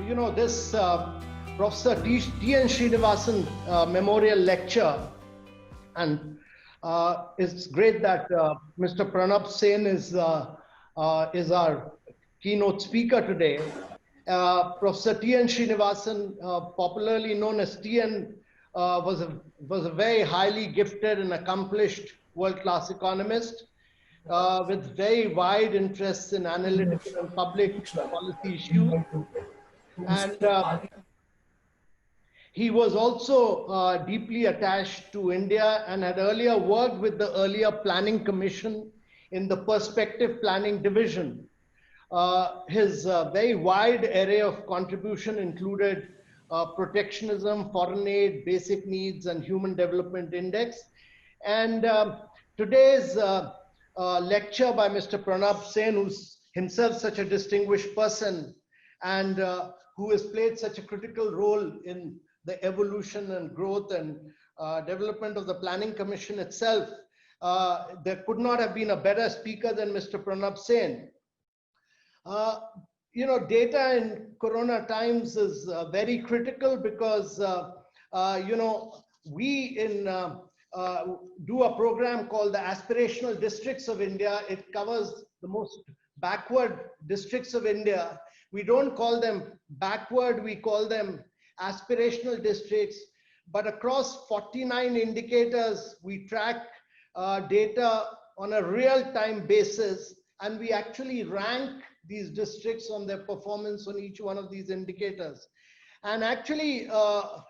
this Professor T.N. Srinivasan Memorial Lecture, and it's great that Mr. Pronab Sen is our keynote speaker today. Professor T.N. Srinivasan, popularly known as T.N., was a very highly gifted and accomplished world-class economist with very wide interests in analytical and public policy issues. And he was also deeply attached to India and had earlier worked with the earlier Planning Commission in the Perspective Planning Division. His very wide array of contribution included protectionism, foreign aid, basic needs, and human development index. And today's lecture by Mr. Pronab Sen, who's himself such a distinguished person and who has played such a critical role in the evolution and growth and development of the Planning Commission itself. There could not have been a better speaker than Mr. Pronab Sen. Data in Corona times is very critical because, we do a program called the Aspirational Districts of India. It covers the most backward districts of India. We don't call them backward, we call them aspirational districts. But across 49 indicators, we track data on a real-time basis, and we actually rank these districts on their performance on each one of these indicators. And actually, the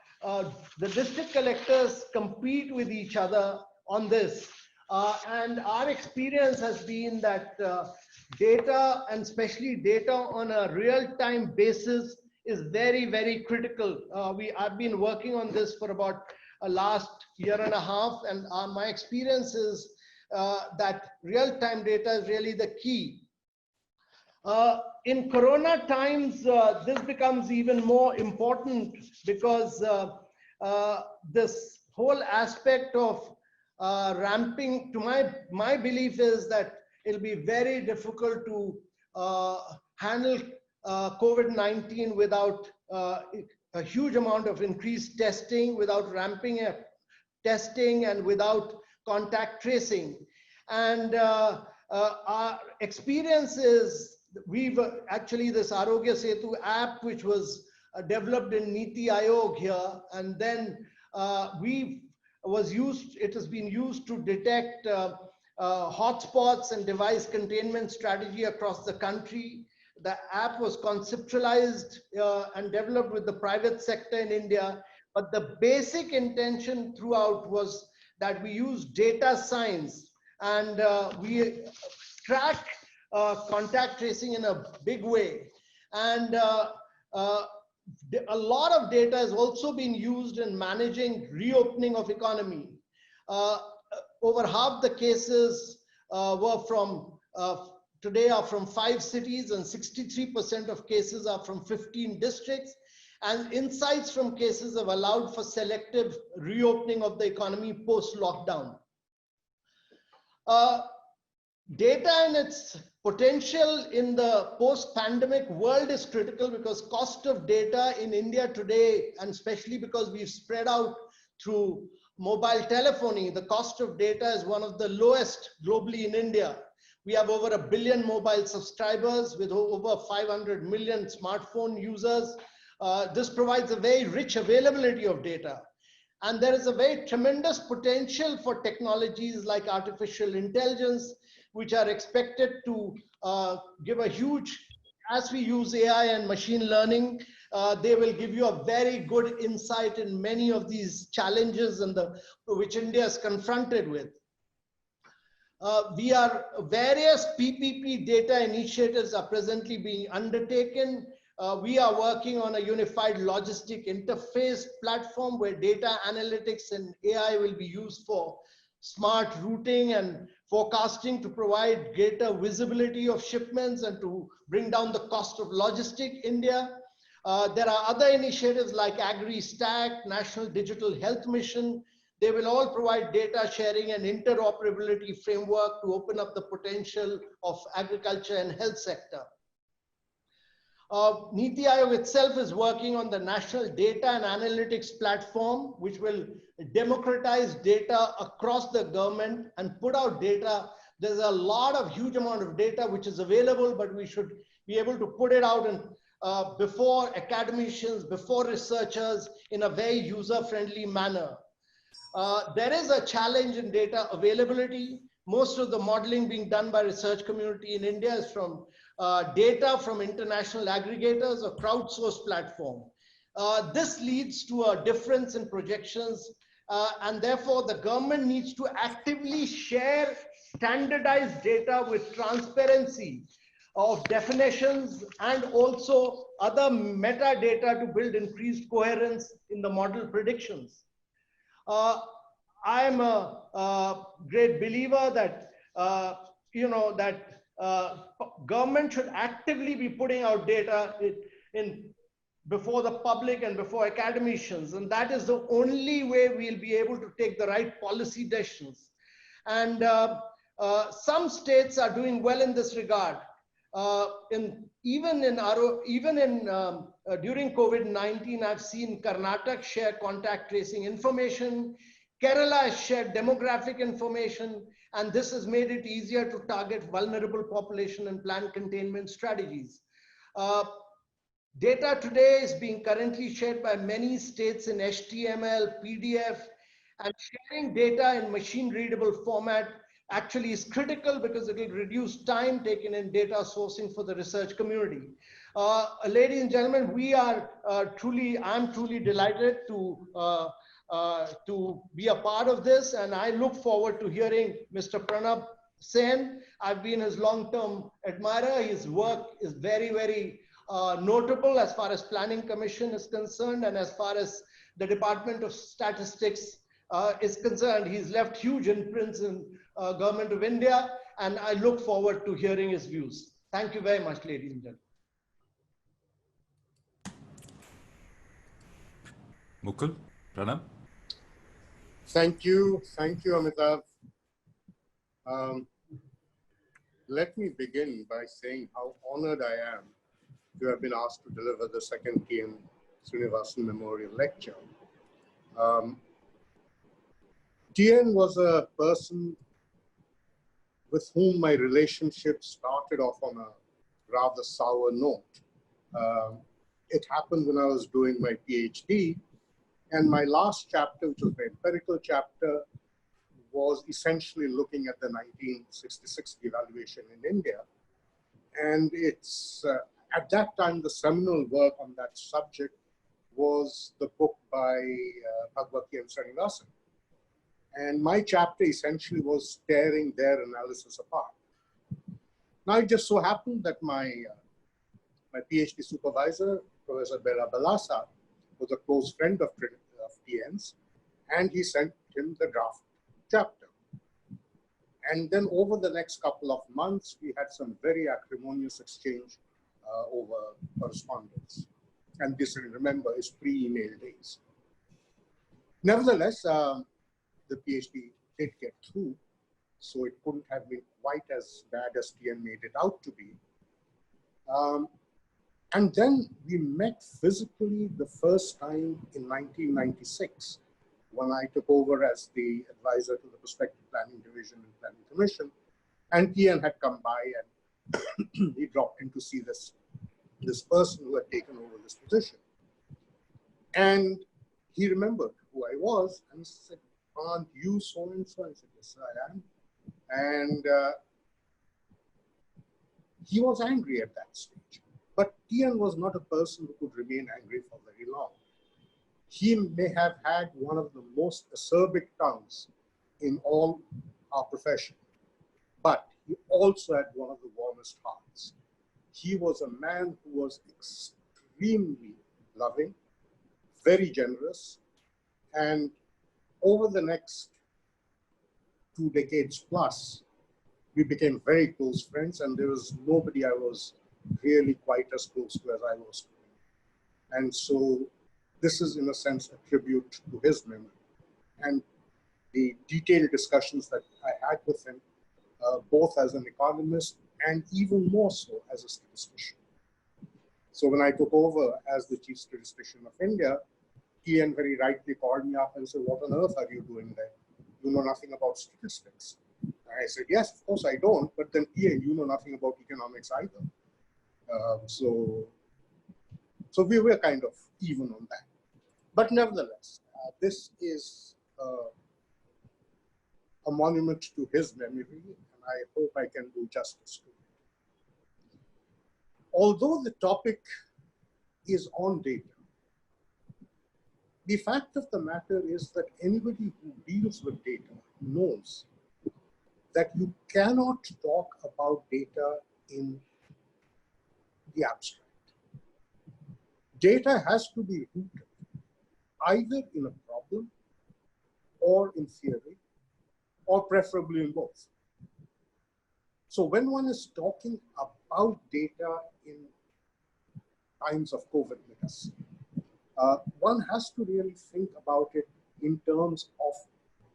district collectors compete with each other on this. And our experience has been that data, and especially data on a real-time basis, is very, very critical. I've been working on this for about last year and a half, and my experience is that real-time data is really the key. In Corona times, this becomes even more important because this whole aspect of ramping, to my belief is that it'll be very difficult to handle COVID-19 without a huge amount of increased testing, without ramping up testing, and without contact tracing. And our experience is we've actually this Arogya Setu app, which was developed in NITI Aayog here, and then it has been used to detect hotspots and device containment strategy across the country. The app was conceptualized and developed with the private sector in India, but the basic intention throughout was that we use data science and we track contact tracing in a big way. And a lot of data has also been used in managing reopening of economy. Over half the cases today are from 5 cities, and 63% of cases are from 15 districts. And insights from cases have allowed for selective reopening of the economy post-lockdown. Data and its potential in the post-pandemic world is critical because cost of data in India today, and especially because we've spread out through mobile telephony, the cost of data is one of the lowest globally in India. We have over 1 billion mobile subscribers with over 500 million smartphone users. This provides a very rich availability of data. And there is a very tremendous potential for technologies like artificial intelligence, which are expected to give a huge, as we use AI and machine learning, they will give you a very good insight in many of these challenges which India is confronted with. Various PPP data initiatives are presently being undertaken. We are working on a unified logistic interface platform where data analytics and AI will be used for smart routing and forecasting to provide greater visibility of shipments and to bring down the cost of logistic India. There are other initiatives like AgriStack, National Digital Health Mission. They will all provide data sharing and interoperability framework to open up the potential of agriculture and health sector. NITI Aayog itself is working on the National Data and Analytics Platform, which will democratize data across the government and put out data. There's a lot of huge amount of data which is available, but we should be able to put it out and before academicians, before researchers in a very user-friendly manner. There is a challenge in data availability. Most of the modeling being done by research community in India is from data from international aggregators or crowdsourced platform. This leads to a difference in projections, and therefore the government needs to actively share standardized data with transparency of definitions and also other metadata to build increased coherence in the model predictions. I am a great believer that government should actively be putting out data before the public and before academicians, and that is the only way we'll be able to take the right policy decisions. And some states are doing well in this regard. During COVID-19, I've seen Karnataka share contact tracing information. Kerala has shared demographic information, and this has made it easier to target vulnerable population and plan containment strategies. Data today is being currently shared by many states in HTML, PDF, and sharing data in machine readable format actually is critical because it will reduce time taken in data sourcing for the research community. Ladies and gentlemen, I'm truly delighted to be a part of this, and I look forward to hearing Mr. Pronab Sen. I've been his long-term admirer. His work is very, very notable as far as Planning Commission is concerned, and as far as the Department of Statistics is concerned. He's left huge imprints in Government of India, and I look forward to hearing his views. Thank you very much, ladies and gentlemen. Mukul, Pranab. Thank you, Amitabh. Let me begin by saying how honored I am to have been asked to deliver the second TN Srinivasan Memorial Lecture. TN was a person with whom my relationship started off on a rather sour note. It happened when I was doing my PhD, and my last chapter, which was the empirical chapter, was essentially looking at the 1966 devaluation in India. And it's, at that time, the seminal work on that subject was the book by Bhagwati and Srinivasan. And my chapter essentially was tearing their analysis apart. Now, it just so happened that my PhD supervisor, Professor Bella Balasa, was a close friend of TN's, and he sent him the draft chapter. And then over the next couple of months, we had some very acrimonious exchange over correspondence. And this, remember, is pre-email days. Nevertheless, the PhD did get through, so it couldn't have been quite as bad as TN made it out to be. And then we met physically the first time in 1996, when I took over as the advisor to the Prospective Planning Division and Planning Commission, and TN had come by and he dropped in to see this person who had taken over this position. And he remembered who I was, and he said, "Aren't you so and so?" I said, "Yes, I am." And he was angry at that stage. But TN was not a person who could remain angry for very long. He may have had one of the most acerbic tongues in all our profession, but he also had one of the warmest hearts. He was a man who was extremely loving, very generous, and over the next 2 decades plus, we became very close friends, and there was nobody I was really quite as close to as I was to him. And so this is, in a sense, a tribute to his memory. And the detailed discussions that I had with him, both as an economist and even more so as a statistician. So when I took over as the Chief Statistician of India, TN very rightly called me up and said, what on earth are you doing there? You know nothing about statistics. And I said, yes, of course I don't, but then TN, you know nothing about economics either. So we were kind of even on that. But nevertheless, this is a monument to his memory, and I hope I can do justice to it. Although the topic is on data, the fact of the matter is that anybody who deals with data knows that you cannot talk about data in the abstract. Data has to be rooted either in a problem or in theory, or preferably in both. So when one is talking about data in times of COVID, let us say, one has to really think about it in terms of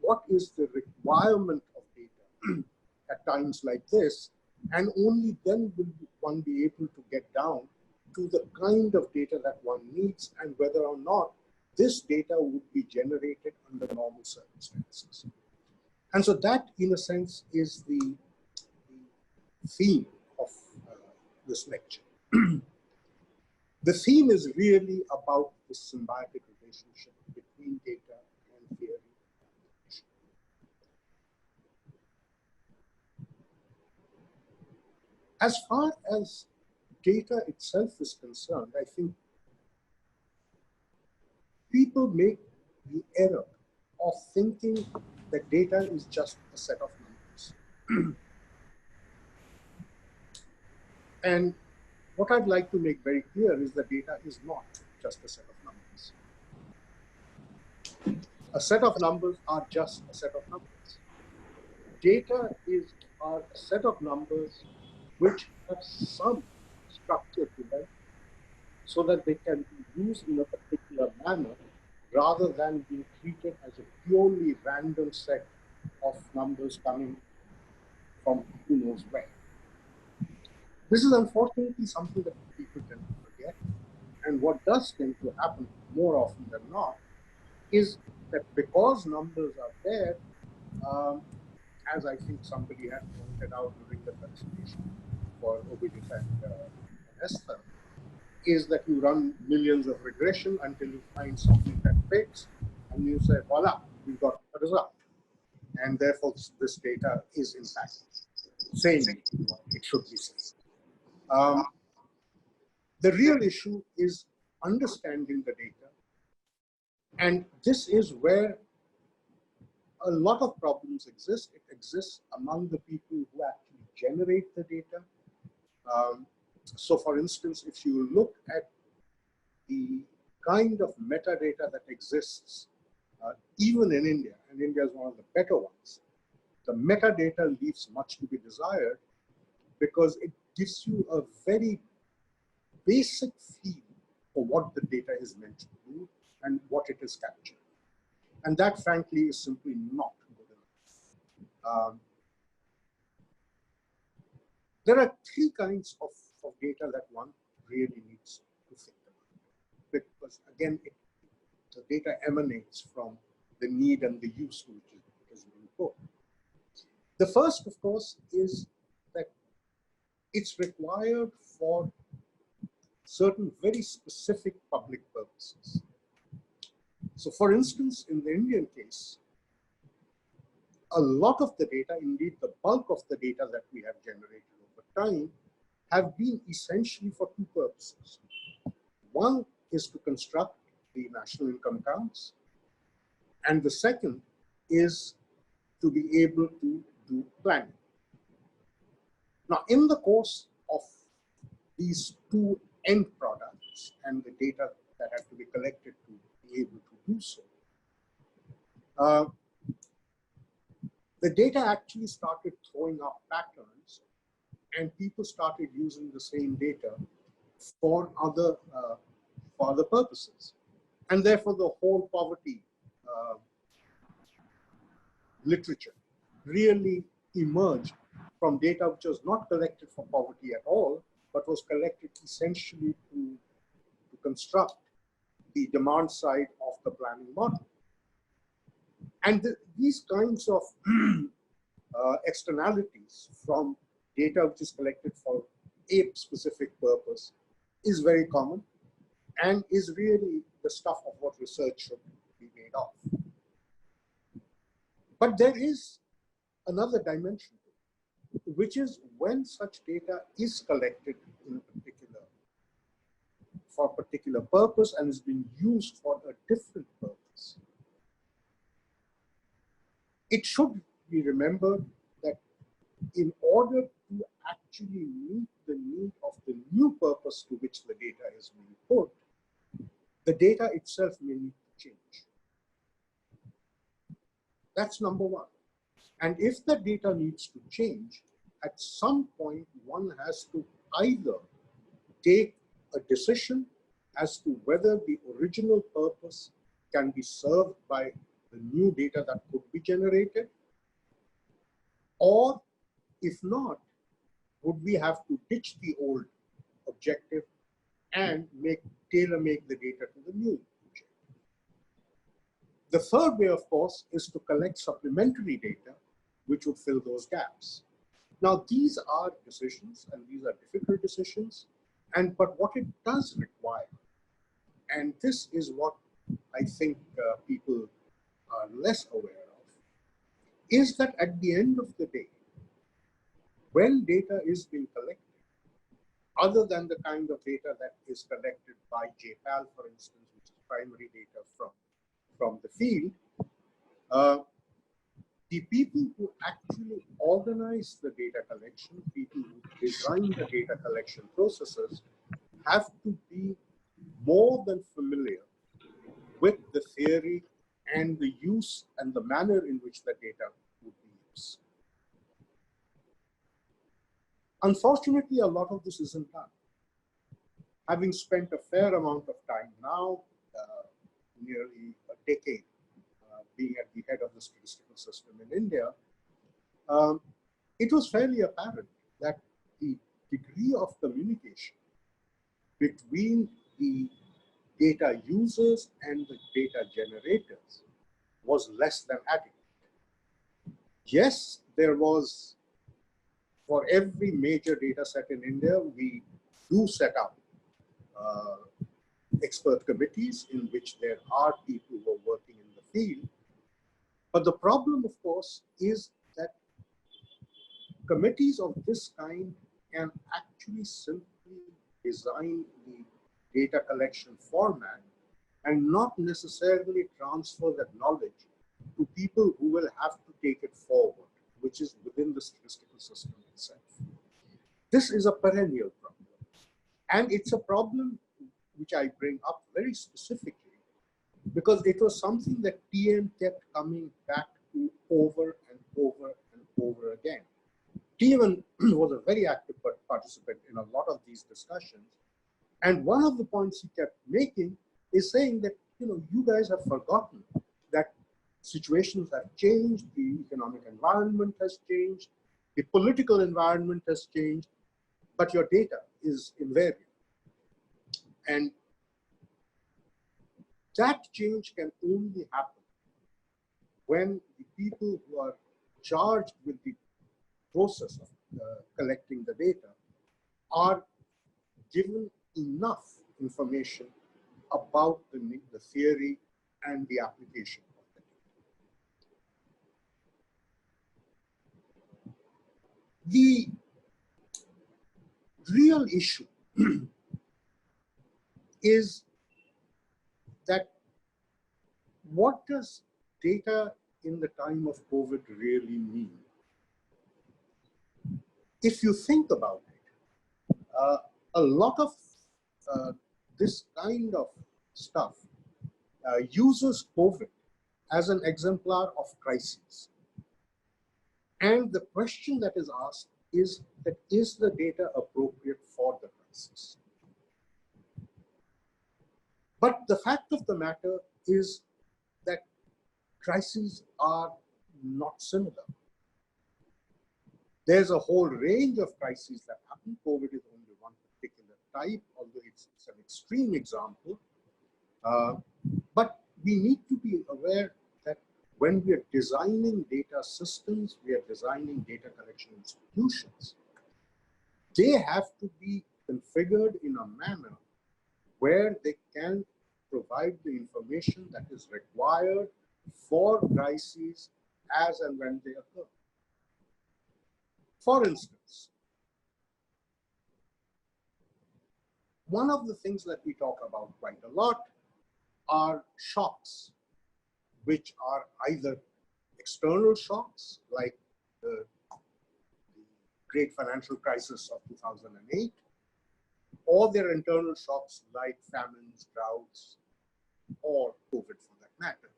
what is the requirement of data at times like this, and only then will one be able to get down to the kind of data that one needs and whether or not this data would be generated under normal circumstances. And so that, in a sense, is the theme of this lecture. The theme is really about the symbiotic relationship between data and theory. As far as data itself is concerned, I think people make the error of thinking that data is just a set of numbers. And what I'd like to make very clear is that data is not just a set of numbers. A set of numbers are just a set of numbers. Data are a set of numbers which have some structure to them so that they can be used in a particular manner rather than being treated as a purely random set of numbers coming from who knows where. This is unfortunately something that people tend to forget. And what does tend to happen more often than not is that because numbers are there, as I think somebody had pointed out during the presentation for Obidit and Esther, is that you run millions of regression until you find something that fits, and you say, voila, we've got a result. And therefore, this data is in fact saying what it should be saying. The real issue is understanding the data. And this is where a lot of problems exist. It exists among the people who actually generate the data. So for instance, if you look at the kind of metadata that exists, even in India, and India is one of the better ones, the metadata leaves much to be desired because it gives you a very basic feel for what the data is meant to do and what it is capturing. And that, frankly, is simply not good enough. There are three kinds of data that one really needs to think about. Because, again, the data emanates from the need and the use to which it is being put. The first, of course, is that it's required for certain very specific public purposes. So for instance, in the Indian case, a lot of the data, indeed the bulk of the data that we have generated over time, have been essentially for two purposes. One is to construct the national income accounts, and the second is to be able to do planning. Now, in the course of these two end products and the data that have to be collected to be able to do so, the data actually started throwing up patterns, and people started using the same data for other purposes. And therefore, the whole poverty literature really emerged from data which was not collected for poverty at all, but was collected essentially to construct the demand side of the planning model. And these kinds of externalities from data which is collected for a specific purpose is very common and is really the stuff of what research should be made of. But there is another dimension, which is when such data is collected for a particular purpose and is being used for a different purpose. It should be remembered that in order to actually meet the need of the new purpose to which the data is being put, the data itself may need to change. That's number one. And if the data needs to change, at some point one has to either take a decision as to whether the original purpose can be served by the new data that could be generated, or if not, would we have to ditch the old objective and tailor-make the data to the new objective. The third way, of course, is to collect supplementary data which would fill those gaps. Now, these are decisions, and these are difficult decisions, but what it does require, and this is what I think people are less aware of, is that at the end of the day, when data is being collected, other than the kind of data that is collected by JPAL, for instance, which is primary data from the field, the people who actually organize the data collection, people who design the data collection processes, have to be more than familiar with the theory and the use and the manner in which the data would be used. Unfortunately, a lot of this isn't done. Having spent a fair amount of time now, nearly a decade, being at the head of the statistical system in India, it was fairly apparent that the degree of communication between the data users and the data generators was less than adequate. Yes, there was, for every major data set in India, we do set up expert committees in which there are people who are working in the field. But the problem, of course, is that committees of this kind can actually simply design the data collection format and not necessarily transfer that knowledge to people who will have to take it forward, which is within the statistical system itself. This is a perennial problem. And it's a problem which I bring up very specifically because it was something that TN kept coming back to over and over and over again. TN was a very active participant in a lot of these discussions. And one of the points he kept making is saying that, you guys have forgotten that situations have changed, the economic environment has changed, the political environment has changed, but your data is invariant. And that change can only happen when the people who are charged with the process of collecting the data are given enough information about the theory and the application of the data. The real issue is that what does data in the time of COVID really mean? If you think about it, a lot of this kind of stuff uses COVID as an exemplar of crises. And the question that is asked is that, is the data appropriate for the crisis? But the fact of the matter is that crises are not similar. There's a whole range of crises that happen. COVID is only one type, although it's an extreme example. But we need to be aware that when we are designing data systems, we are designing data collection institutions, they have to be configured in a manner where they can provide the information that is required for crises as and when they occur. For instance, one of the things that we talk about quite a lot are shocks, which are either external shocks like the great financial crisis of 2008, or their internal shocks like famines, droughts, or COVID for that matter.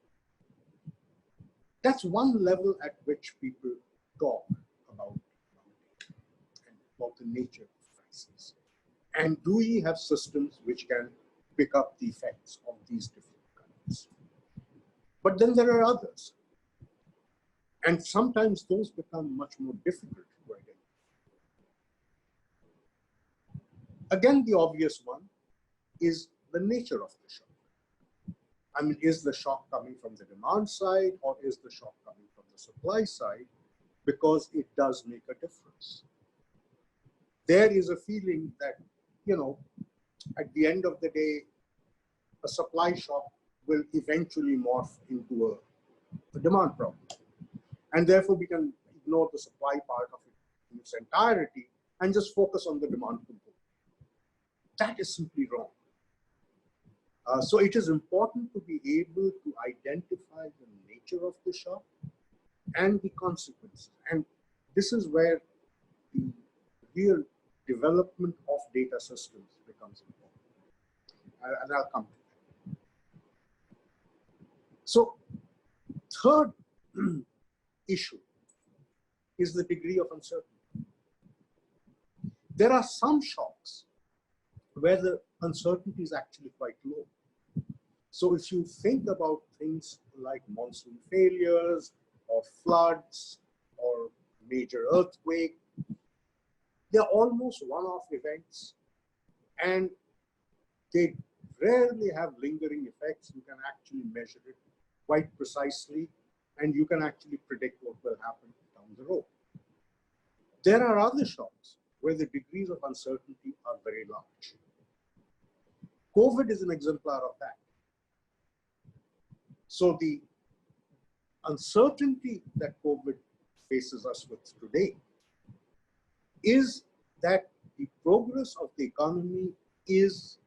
That's one level at which people talk about the nature of crises. And do we have systems which can pick up the effects of these different kinds? But then there are others. And sometimes those become much more difficult to identify. Again, the obvious one is the nature of the shock. I mean, is the shock coming from the demand side or is the shock coming from the supply side? Because it does make a difference. There is a feeling that, you know, at the end of the day, a supply shock will eventually morph into a demand problem. And therefore, we can ignore the supply part of it in its entirety and just focus on the demand component. That is simply wrong. So it is important to be able to identify the nature of the shock and the consequences. And this is where the real development of data systems becomes important. And I'll come to that. So, third issue is the degree of uncertainty. There are some shocks where the uncertainty is actually quite low. So if you think about things like monsoon failures or floods or major earthquake, they're almost one-off events and they rarely have lingering effects. You can actually measure it quite precisely and you can actually predict what will happen down the road. There are other shocks where the degrees of uncertainty are very large. COVID is an exemplar of that. So the uncertainty that COVID faces us with today is that the progress of the economy is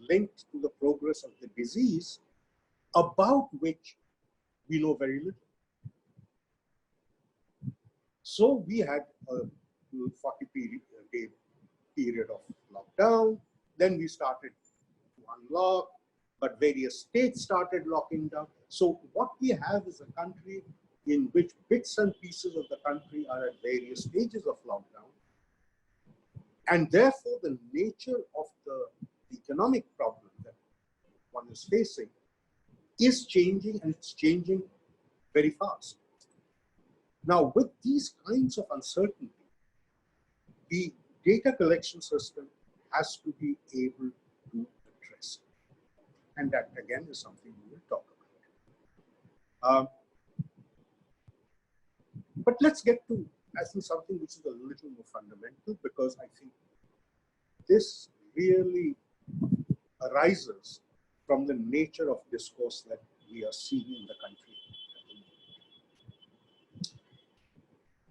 linked to the progress of the disease, about which we know very little. So we had a 40-day period of lockdown, then we started to unlock, but various states started locking down. So what we have is a country in which bits and pieces of the country are at various stages of lockdown. And therefore, the nature of the economic problem that one is facing is changing, and it's changing very fast. Now, with these kinds of uncertainty, the data collection system has to be able to address it. And that, again, is something we will talk about. But let's get to, I think, something which is a little more fundamental, because I think this really arises from the nature of discourse that we are seeing in the country.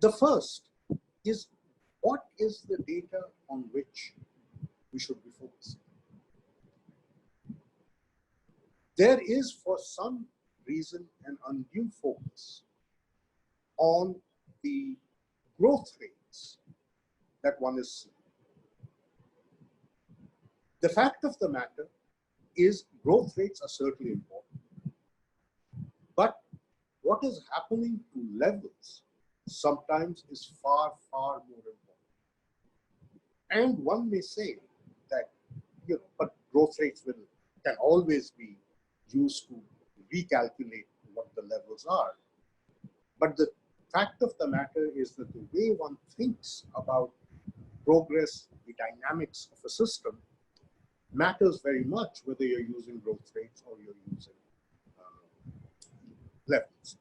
The first is, what is the data on which we should be focusing? There is, for some reason, an undue focus on the growth rates that one is seeing. The fact of the matter is growth rates are certainly important, but what is happening to levels sometimes is far, far more important. And one may say that, you know, but growth rates can always be used to recalculate what the levels are. But the fact of the matter is that the way one thinks about progress the dynamics of a system matters very much, whether you're using growth rates or you're using levels.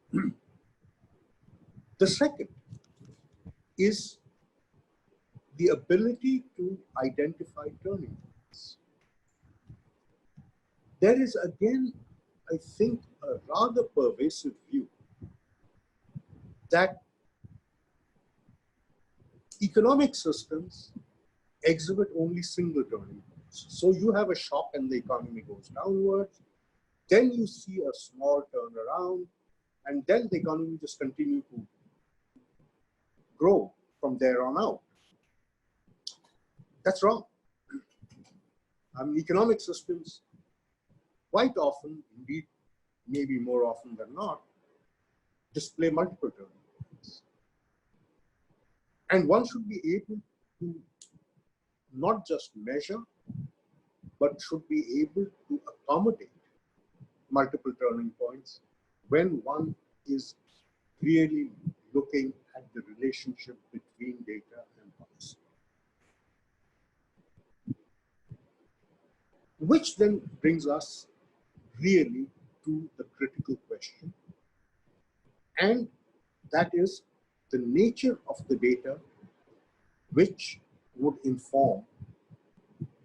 The second is the ability to identify turning points. There is again, I think, a rather pervasive view that economic systems exhibit only single turning points. So you have a shock and the economy goes downwards, then you see a small turnaround, and then the economy just continues to grow from there on out. That's wrong. Economic systems quite often, indeed, maybe more often than not, display multiple turning points. And one should be able to not just measure, but should be able to accommodate multiple turning points when one is really looking at the relationship between data and policy. Which then brings us really to the critical question, and that is the nature of the data which would inform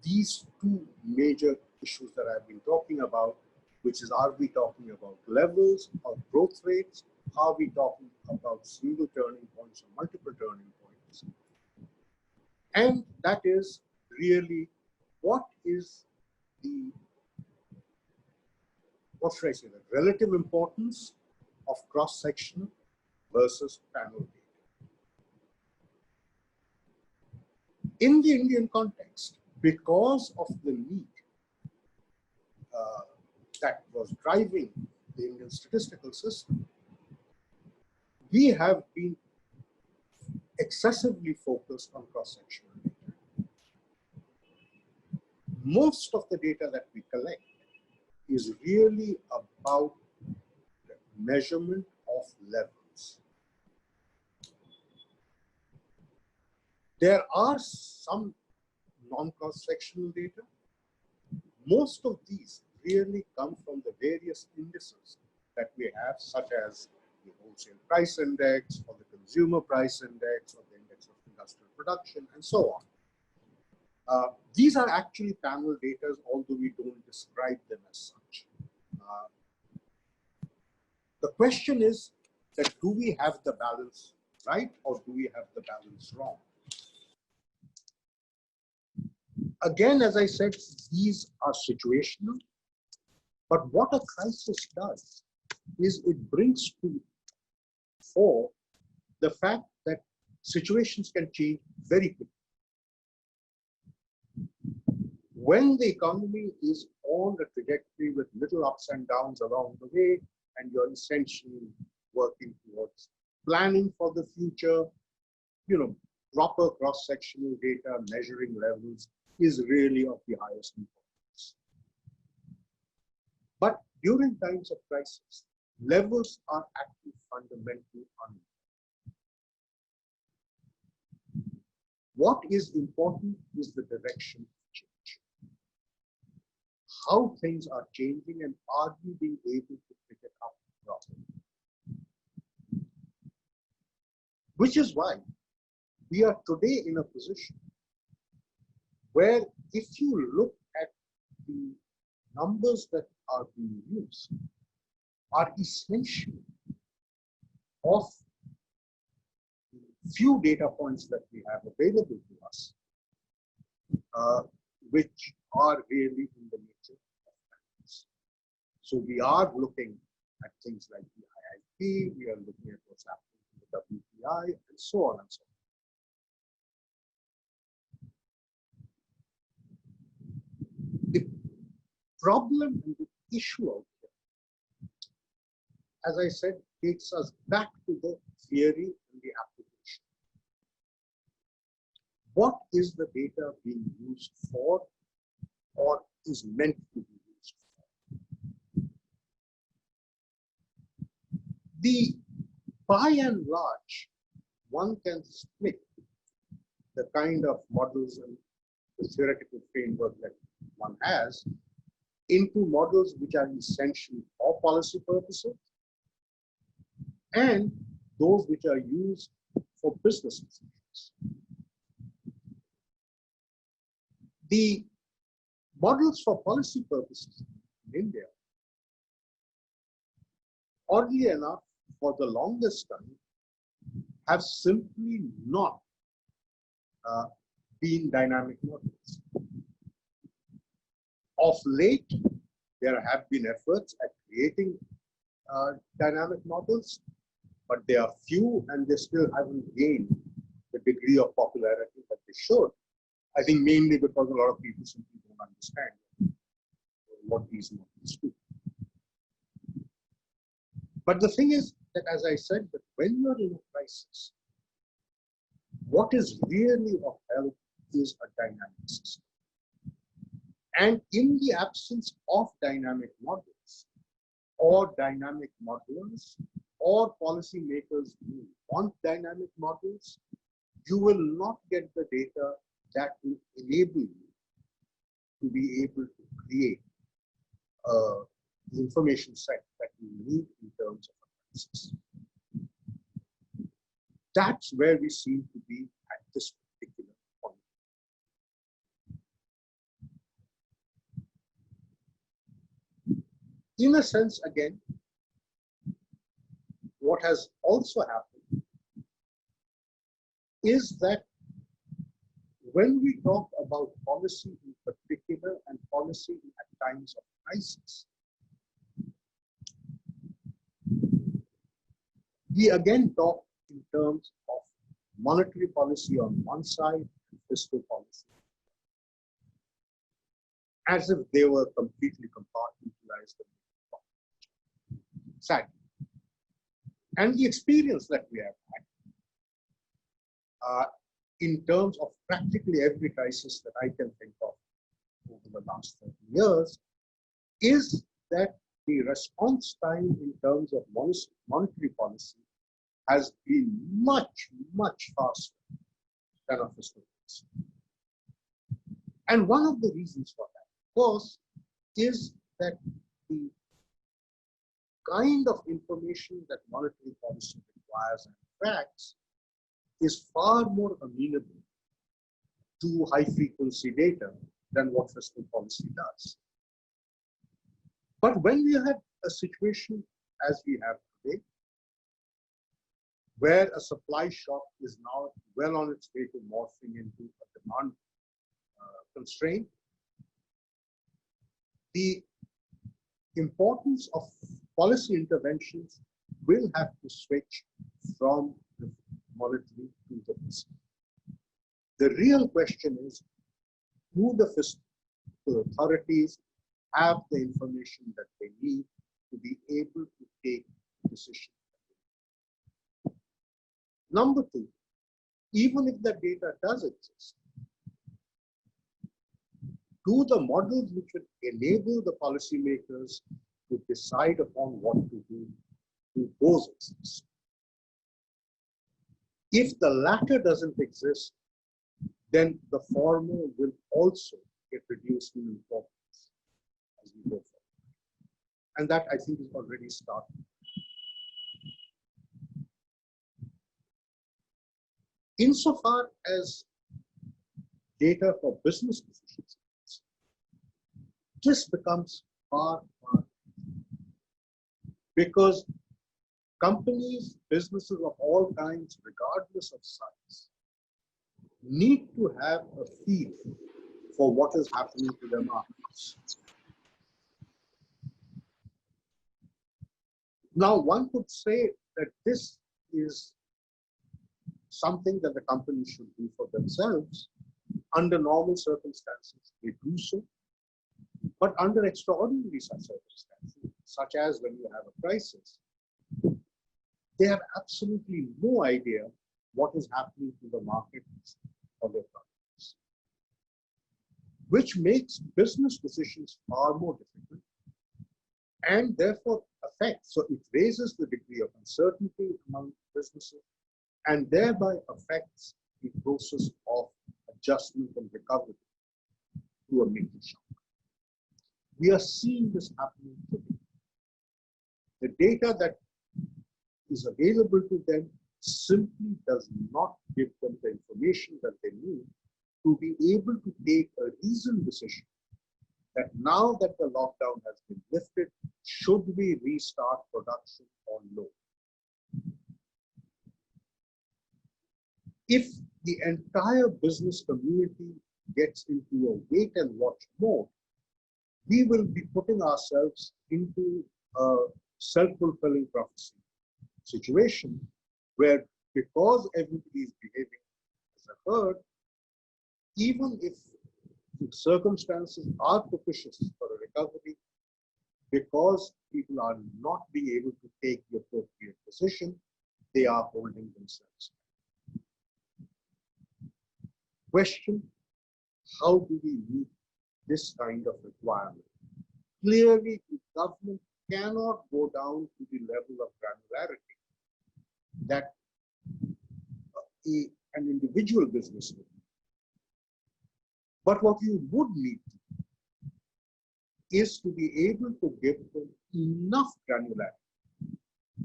these two major issues that I've been talking about, which is, are we talking about levels or growth rates? Are we talking about single turning points or multiple turning points? And that is really, what is the, what should I say, the relative importance of cross-sectional versus panel data. In the Indian context, because of the need that was driving the Indian statistical system, we have been excessively focused on cross-sectional data. Most of the data that we collect is really about the measurement of levels. There are some non-cross-sectional data. Most of these really come from the various indices that we have, such as the wholesale price index, or the consumer price index, or the index of industrial production, and so on. These are actually panel data, although we don't describe them as such. The question is that, do we have the balance right, or do we have the balance wrong? Again, as I said, these are situational, but what a crisis does is it brings to fore the fact that situations can change very quickly. When the economy is on a trajectory with little ups and downs along the way, and you're essentially working towards planning for the future, proper cross-sectional data, measuring levels is really of the highest importance. But during times of crisis, levels are actually fundamentally unknown. What is important is the direction of change. How things are changing, and are we being able to pick it up properly? Which is why we are today in a position where, if you look at the numbers that are being used, are essentially of the few data points that we have available to us, which are really in the nature of facts. So we are looking at things like the IIP, we are looking at what's happening in the WPI, and so on and so on. The problem and the issue out here, as I said, takes us back to the theory and the application. What is the data being used for, or is meant to be used for? By and large, one can split the kind of models and the theoretical framework that one has into models which are essential for policy purposes and those which are used for business decisions. The models for policy purposes in India, oddly enough, for the longest time, have simply not been dynamic models. Of late, there have been efforts at creating dynamic models, but they are few and they still haven't gained the degree of popularity that they should. I think mainly because a lot of people simply don't understand what these models do. But the thing is that, as I said, that when you're in a crisis, what is really of help is a dynamic system. And in the absence of dynamic models or dynamic modelers or policymakers who want dynamic models, you will not get the data that will enable you to be able to create the information set that you need in terms of a crisis. That's where we seem to be at this particular point. In a sense, again, what has also happened is that when we talk about policy in particular and policy at times of crisis, we again talk in terms of monetary policy on one side and fiscal policy, as if they were completely compartmentalized. Sadly. And the experience that we have had in terms of practically every crisis that I can think of over the last 30 years is that the response time in terms of monetary policy has been much, much faster than a fiscal policy. And one of the reasons for that, of course, is that the kind of information that monetary policy requires and tracks is far more amenable to high-frequency data than what fiscal policy does. But when we have a situation as we have today, where a supply shock is now well on its way to morphing into a demand constraint, the importance of policy interventions will have to switch from the monetary to the fiscal. The real question is, do the fiscal authorities have the information that they need to be able to take decisions? Number two, even if that data does exist, do the models which would enable the policymakers to decide upon what to do those exist? If the latter doesn't exist, then the former will also get reduced in importance as we go forward. And that, I think, is already started. Insofar as data for business decisions, this becomes far, because companies, businesses of all kinds, regardless of size, need to have a feel for what is happening to their markets. Now, one could say that this is something that the company should do for themselves. Under normal circumstances, they do so. But under extraordinary circumstances, such as when you have a crisis, they have absolutely no idea what is happening to the markets of their products, which makes business decisions far more difficult and therefore affects, so it raises the degree of uncertainty among businesses and thereby affects the process of adjustment and recovery to a major shock. We are seeing this happening today. The data that is available to them simply does not give them the information that they need to be able to take a reasoned decision that now that the lockdown has been lifted, should we restart production or no? If the entire business community gets into a wait and watch mode, we will be putting ourselves into a self-fulfilling prophecy situation where, because everybody is behaving as a herd, even if the circumstances are propitious for a recovery, because people are not being able to take the appropriate decision, they are holding themselves back. Question: how do we meet this kind of requirement? Clearly, the government cannot go down to the level of granularity that an individual business would need. But what you would need is to be able to give them enough granularity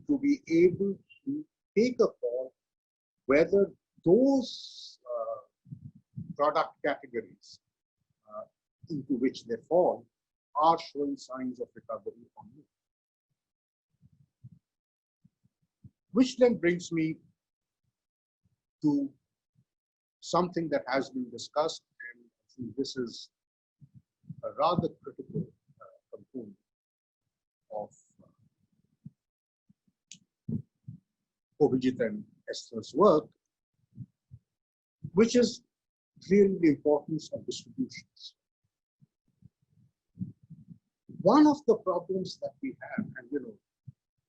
to be able to take a call whether those product categories into which they fall are showing signs of recovery or not. Which then brings me to something that has been discussed, and I think this is a rather critical component of Abhijit and Esther's work, which is clearly the importance of distributions. One of the problems that we have, and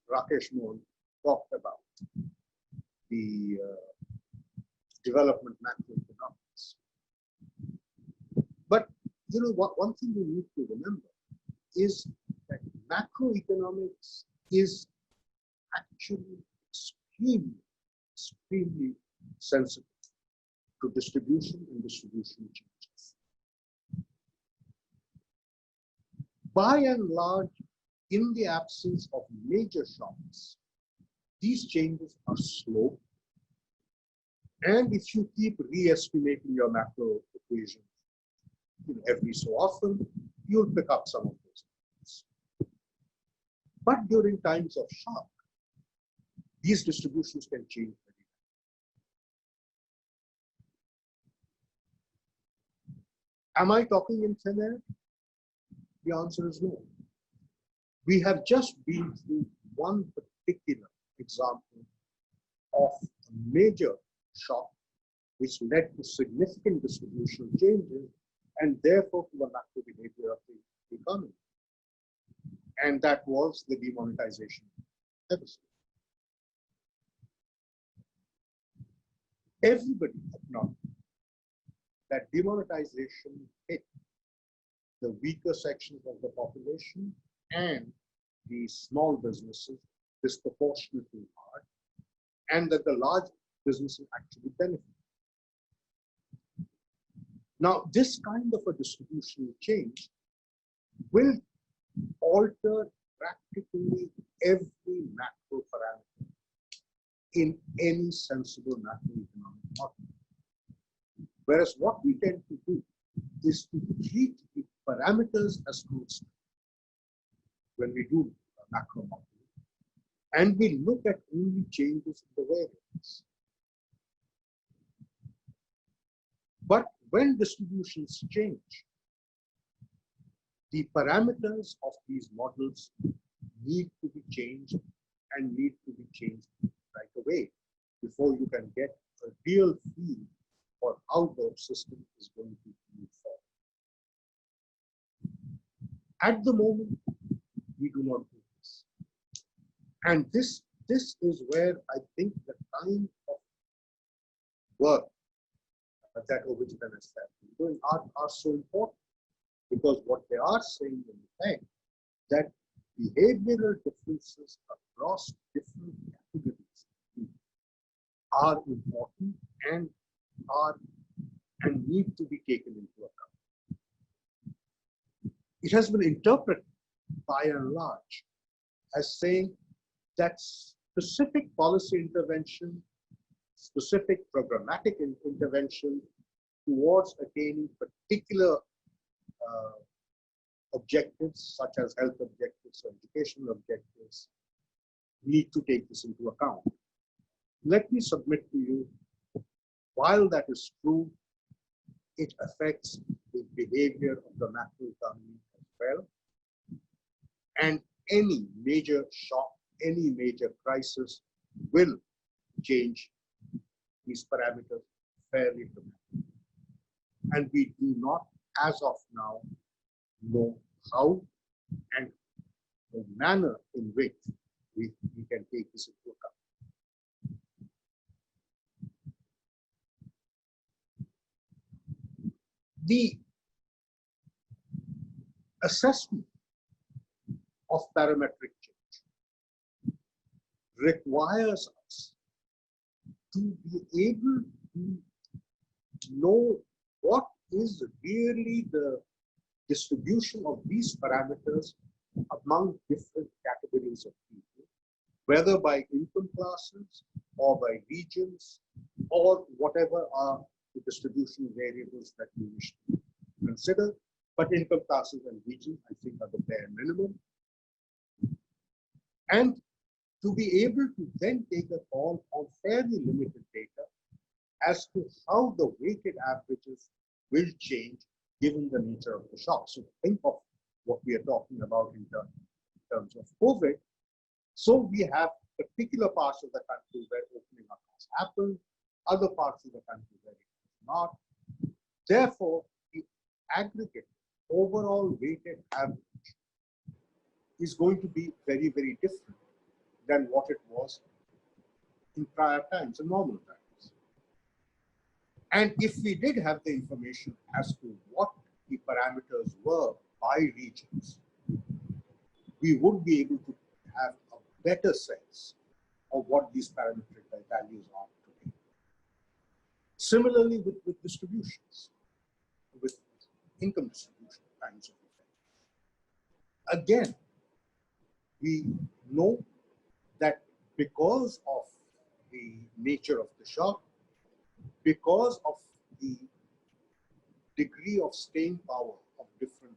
Rakesh Mohan talked about the development macroeconomics. But one thing we need to remember is that macroeconomics is actually extremely sensitive to distribution and distribution changes. By and large, in the absence of major shocks, these changes are slow. And if you keep re-estimating your macro equations every so often, you'll pick up some of those things. But during times of shock, these distributions can change very rapidly. Am I talking in thin air? The answer is no. We have just been through one particular example of a major shock which led to significant distributional changes and therefore to the macro behavior of the economy. And that was the demonetization episode. Everybody acknowledged that demonetization hit the weaker sections of the population and the small businesses disproportionately hard, and that the large businesses actually benefit. Now, this kind of a distributional change will alter practically every macro parameter in any sensible macroeconomic model. Whereas what we tend to do is to treat the parameters as constant when we do macro modeling, and we look at only changes in the variables. But when distributions change, the parameters of these models need to be changed and need to be changed right away before you can get a real feel for how the system is going to move forward. At the moment, we do not do this. And this is where I think the kind of work that Abhijit and Esther have been doing are so important, because what they are saying in effect that behavioral differences across different categories are important and need to be taken into account. it has been interpreted by and large as saying that specific policy intervention, specific programmatic intervention towards attaining particular objectives, such as health objectives or educational objectives, need to take this into account. Let me submit to you, while that is true, it affects the behavior of the macroeconomy as well. And any major shock, any major crisis will change these parameters fairly dramatically. And we do not, as of now, know how and the manner in which we can take this into account. The assessment of parametric change requires us to be able to know what is really the distribution of these parameters among different categories of people, whether by income classes or by regions or whatever are the distribution variables that you wish to consider. But income classes and regions, I think, are the bare minimum. And to be able to then take a call on fairly limited data as to how the weighted averages will change given the nature of the shock. So think of what we are talking about in terms of COVID. So we have particular parts of the country where opening up has happened, other parts of the country where it has not. Therefore, the aggregate overall weighted average is going to be very, very different than what it was in prior times, in normal times. And if we did have the information as to what the parameters were by regions, we would be able to have a better sense of what these parametric values are today. Similarly with distributions, with income distribution kinds of effects. Again, we know that because of the nature of the shock, because of the degree of staying power of different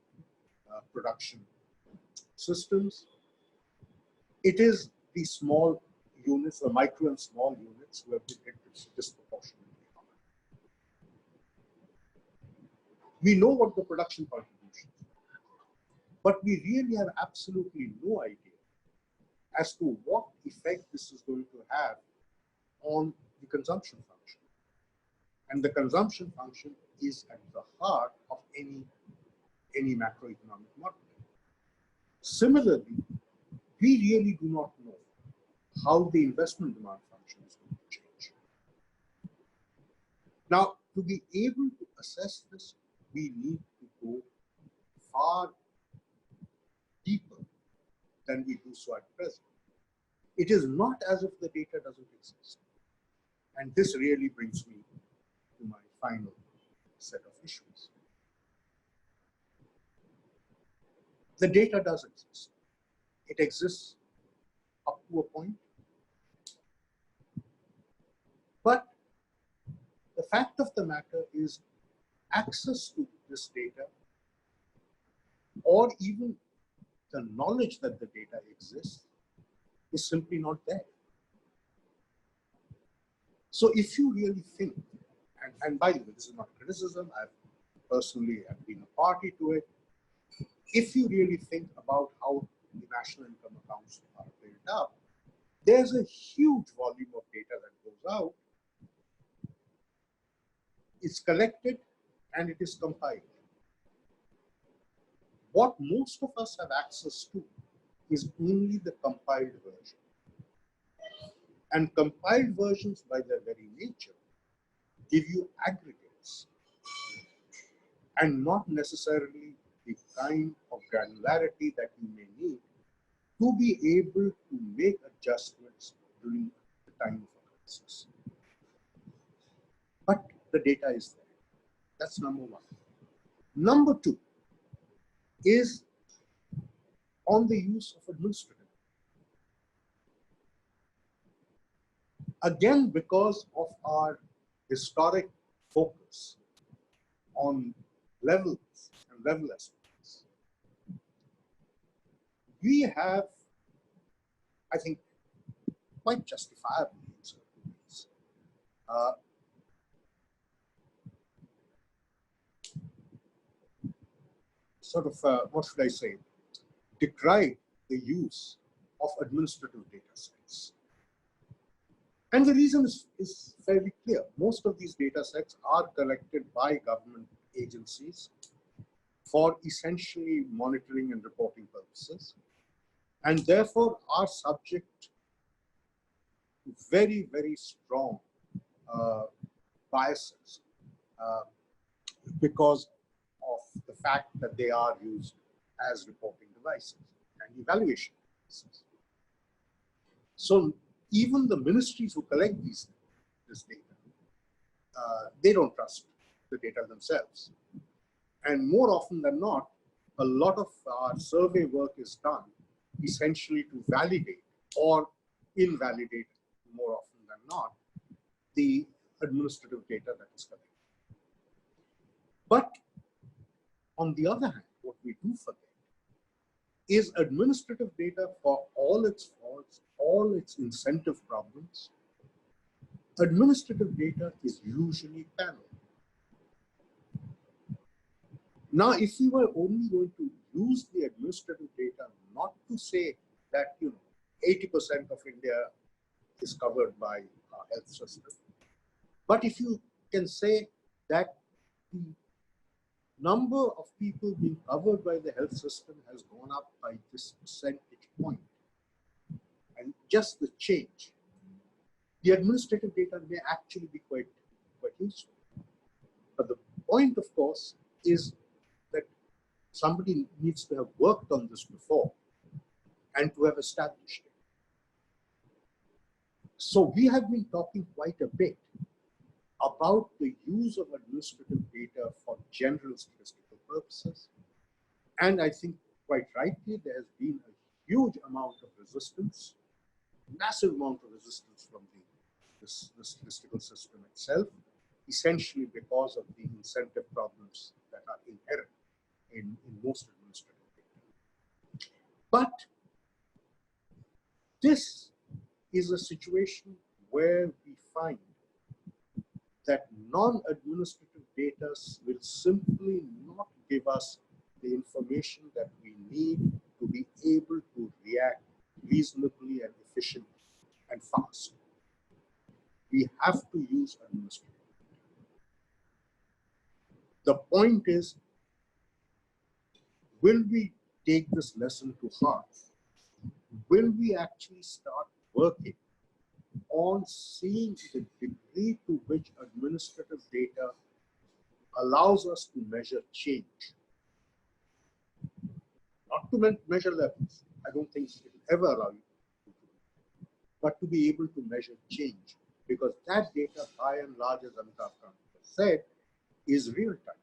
production systems, it is the small units, the micro and small units, who have been hit disproportionately hard. We know what the production contributions are, but we really have absolutely no idea as to what effect this is going to have on the consumption function. And the consumption function is at the heart of any macroeconomic model. Similarly, we really do not know how the investment demand function is going to change. Now, to be able to assess this, we need to go far deeper than we do so at present. It is not as if the data doesn't exist. And this really brings me to my final set of issues. The data does exist. It exists up to a point. But the fact of the matter is access to this data, or even the knowledge that the data exists, is simply not there. So if you really think, and by the way, this is not criticism, I've personally have been a party to it. If you really think about how the national income accounts are built up, there's a huge volume of data that goes out. It's collected and it is compiled. What most of us have access to is only the compiled version. And compiled versions, by their very nature, give you aggregates and not necessarily the kind of granularity that you may need to be able to make adjustments during the time of a crisis. But the data is there. That's number one. Number two, is on the use of administrative. Again, because of our historic focus on levels and level aspects, we have, I think, quite justifiably in certain ways, what should I say, decried the use of administrative data sets. And the reason is fairly clear. Most of these data sets are collected by government agencies for essentially monitoring and reporting purposes, and therefore are subject to very, very strong biases because of the fact that they are used as reporting devices and evaluation devices. So even the ministries who collect this data, they don't trust the data themselves. And more often than not, a lot of our survey work is done essentially to validate or invalidate, more often than not, the administrative data that is collected. But on the other hand, what we do forget is administrative data, for all its faults, all its incentive problems, administrative data is usually panel. Now, if we were only going to use the administrative data, not to say that 80% of India is covered by our health system, but if you can say that the number of people being covered by the health system has gone up by this percentage point, and just the change, the administrative data may actually be quite useful. But the point, of course, is that somebody needs to have worked on this before and to have established it. So we have been talking quite a bit about the use of administrative data for general statistical purposes. And I think quite rightly, there has been a huge amount of resistance, massive amount of resistance from the statistical system itself, essentially because of the incentive problems that are inherent in most administrative data. But this is a situation where we find that non-administrative data will simply not give us the information that we need to be able to react reasonably and efficiently and fast. We have to use administrative data. The point is, will we take this lesson to heart? Will we actually start working on seeing the degree to which administrative data allows us to measure change? Not to measure levels. I don't think it will ever allow you to do it. But to be able to measure change, because that data, by and large, as Amitabh Kant said, is real time.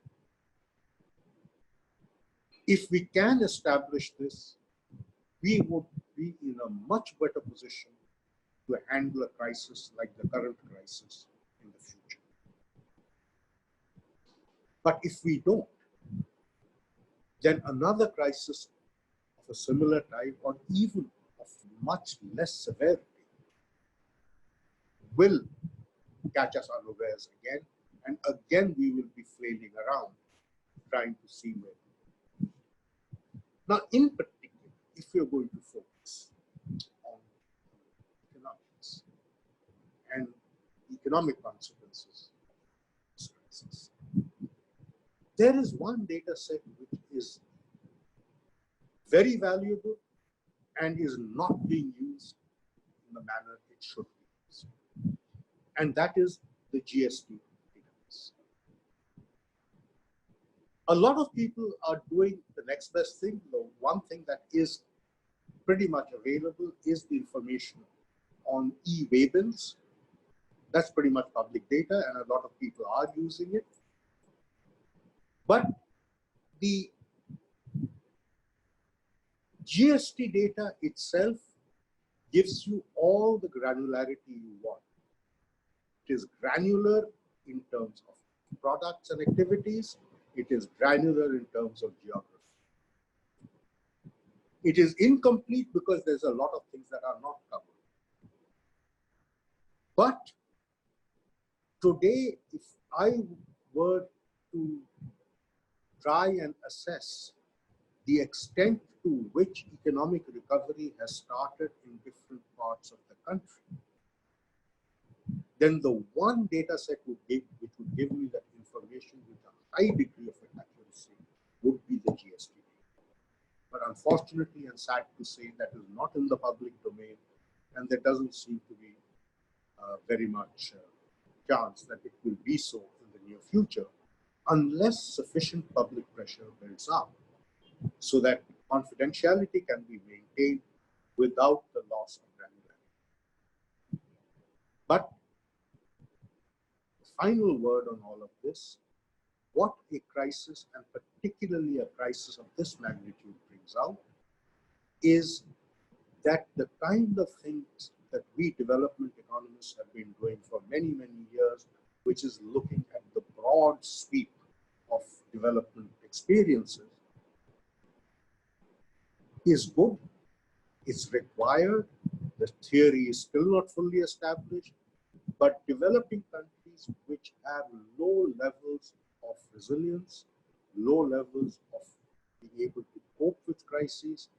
If we can establish this, we would be in a much better position to handle a crisis like the current crisis in the future. But if we don't, then another crisis of a similar type, or even of much less severity, will catch us unawares again, and again we will be flailing around trying to see where we go. Now, in particular, if you're going to focus on economics and economic consequences of this crisis, there is one data set which is very valuable and is not being used in the manner it should be used. And that is the GST database. A lot of people are doing the next best thing. The one thing that is pretty much available is the information on e-way bills. That's pretty much public data, and a lot of people are using it. But the GST data itself gives you all the granularity you want. It is granular in terms of products and activities. It is granular in terms of geography. It is incomplete because there's a lot of things that are not covered. But today, if I were to try and assess the extent to which economic recovery has started in different parts of the country, then the one data set which would give me that information with a high degree of accuracy would be the GST data. But unfortunately, and sad to say, that is not in the public domain, and there doesn't seem to be very much chance that it will be so in the near future, unless sufficient public pressure builds up so that confidentiality can be maintained without the loss of granularity. But the final word on all of this, what a crisis, and particularly a crisis of this magnitude, brings out is that the kind of things that we development economists have been doing for many, many years, which is looking at the broad sweep of development experiences, is good, it's required, the theory is still not fully established, but developing countries which have low levels of resilience, low levels of being able to cope with crises,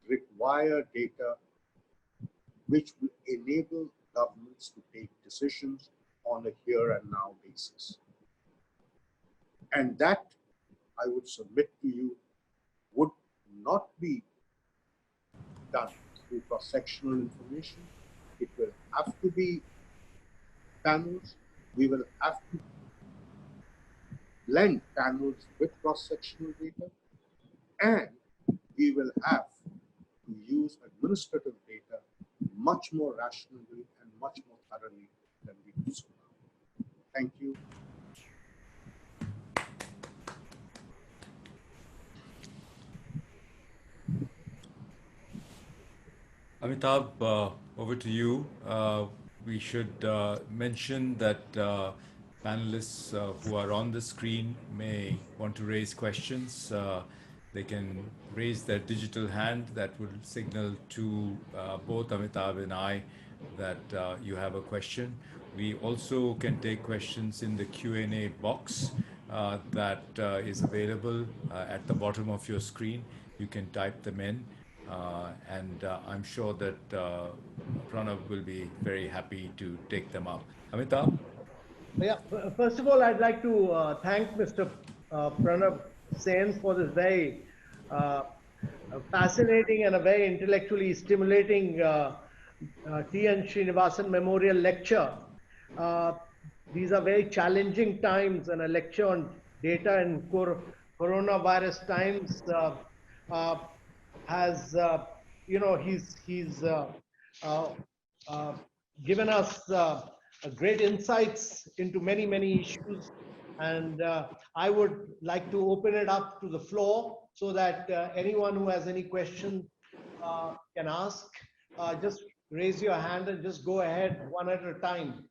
require data which will enable governments to take decisions on a here and now basis. And that, I would submit to you, would not be done through cross-sectional information. It will have to be panels. We will have to blend panels with cross-sectional data, and we will have to use administrative data much more rationally and much more thoroughly than we do so now. Thank you. Amitabh, over to you. We should mention that panelists who are on the screen may want to raise questions. They can raise their digital hand that will signal to both Amitabh and I that you have a question. We also can take questions in the Q&A box that is available at the bottom of your screen. You can type them in. And I'm sure that Pranab will be very happy to take them up. Amitabh? Yeah, first of all, I'd like to thank Mr. Pronab Sen for this very fascinating and a very intellectually stimulating T.N. Srinivasan Memorial Lecture. These are very challenging times, and a lecture on data in coronavirus times has, you know, he's given us great insights into many, many issues. And I would like to open it up to the floor so that anyone who has any questions can ask. Just raise your hand and just go ahead one at a time.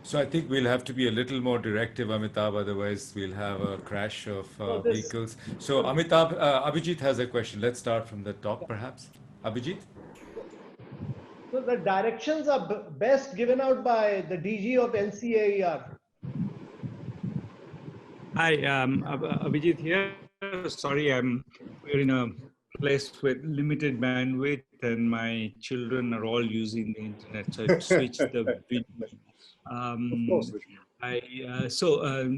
So I think we'll have to be a little more directive, Amitabh, otherwise we'll have a crash of vehicles. So Amitabh, Abhijit has a question. Let's start from the top, perhaps. Abhijit? So the directions are best given out by the DG of NCAER. Hi, Abhijit here. Sorry, we're in a place with limited bandwidth and my children are all using the internet, so I switched the video.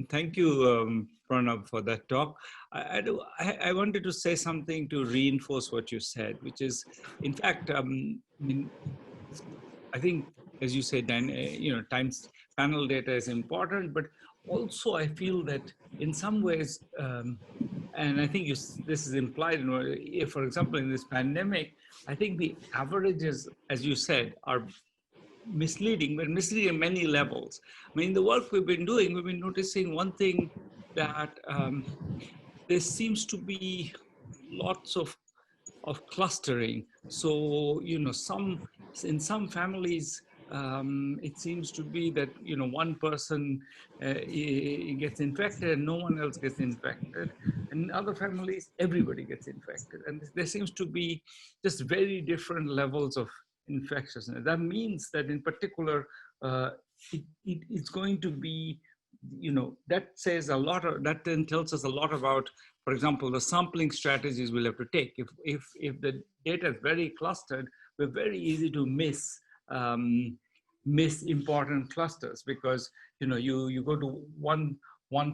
Thank you, Pranab, for that talk. I wanted to say something to reinforce what you said, which is, in fact, I think, as you said, Dan, panel data is important, but also I feel that in some ways, and I think this is implied, for example, in this pandemic, I think the averages, as you said, are misleading, but misleading at many levels. I mean, the work we've been doing, we've been noticing one thing, that there seems to be lots of clustering. So, you know, in some families, it seems to be that, you know, one person gets infected and no one else gets infected. And in other families, everybody gets infected. And there seems to be just very different levels of infectiousness. That means that in particular, it's going to be, you know, that says a lot of, that then tells us a lot about, for example, the sampling strategies we'll have to take. If the data is very clustered, we're very easy to miss important clusters, because, you know, you go to one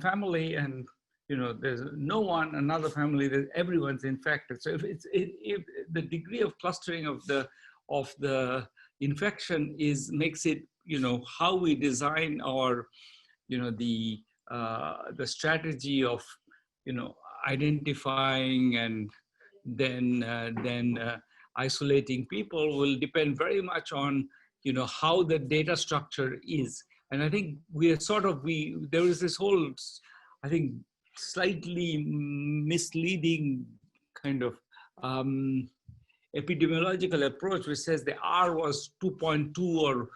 family and, you know, there's no one, another family, everyone's infected. So if the degree of clustering of the infection makes it, you know, how we design our, you know, the strategy of, you know, identifying and then isolating people will depend very much on, you know, how the data structure is. And I think we are there is this whole, I think, slightly misleading kind of epidemiological approach, which says the R was 2.2 or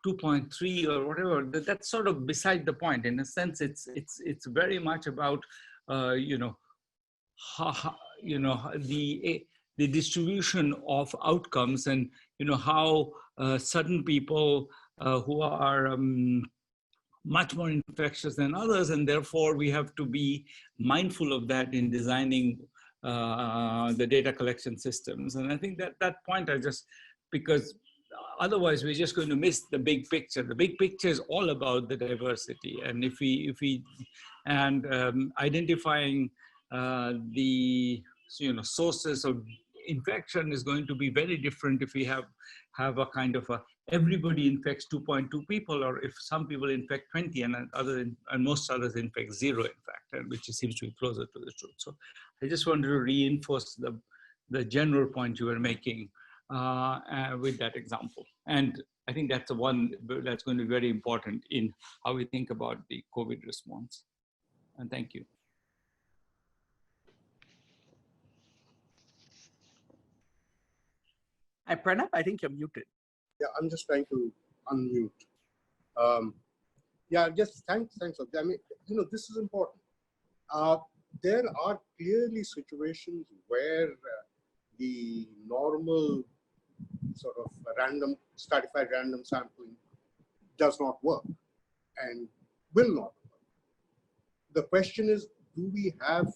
2.3 or whatever. That's sort of beside the point. In a sense, it's very much about you know, you know, the distribution of outcomes, and, you know, how certain people who are much more infectious than others, and therefore we have to be mindful of that in designing the data collection systems. And I think that point, because otherwise we're just going to miss the big picture. The big picture is all about the diversity, and if we identifying the, you know, sources of infection is going to be very different if we have a kind of a everybody infects 2.2 people, or if some people infect 20 and most others infect 0, in fact, and which seems to be closer to the truth. So I just wanted to reinforce the general point you were making with that example. And I think that's the one that's going to be very important in how we think about the COVID response. And thank you. Hi, Pranab, I think you're muted. Yeah, I'm just trying to unmute. Yeah, just thanks. I mean, you know, this is important. There are clearly situations where the normal sort of stratified random sampling does not work and will not work. The question is, do we have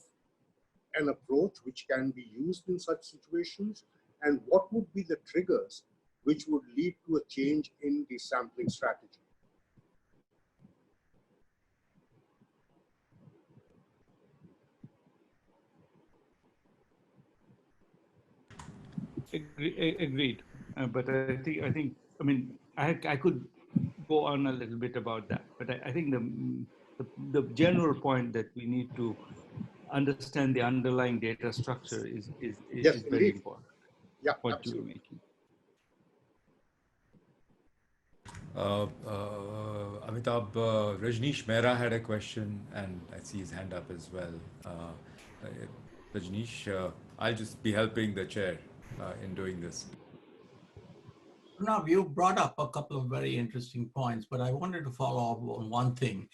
an approach which can be used in such situations, and what would be the triggers which would lead to a change in the sampling strategy? Agreed. But I think, I mean, I could go on a little bit about that, but I think the general point that we need to understand the underlying data structure is Yes, very indeed. important. Yeah, what absolutely. you were making. Amitabh, Rajneesh Mehra had a question, and I see his hand up as well. Rajneesh, I'll just be helping the chair in doing this. Pranab, you brought up a couple of very interesting points, but I wanted to follow up on one thing.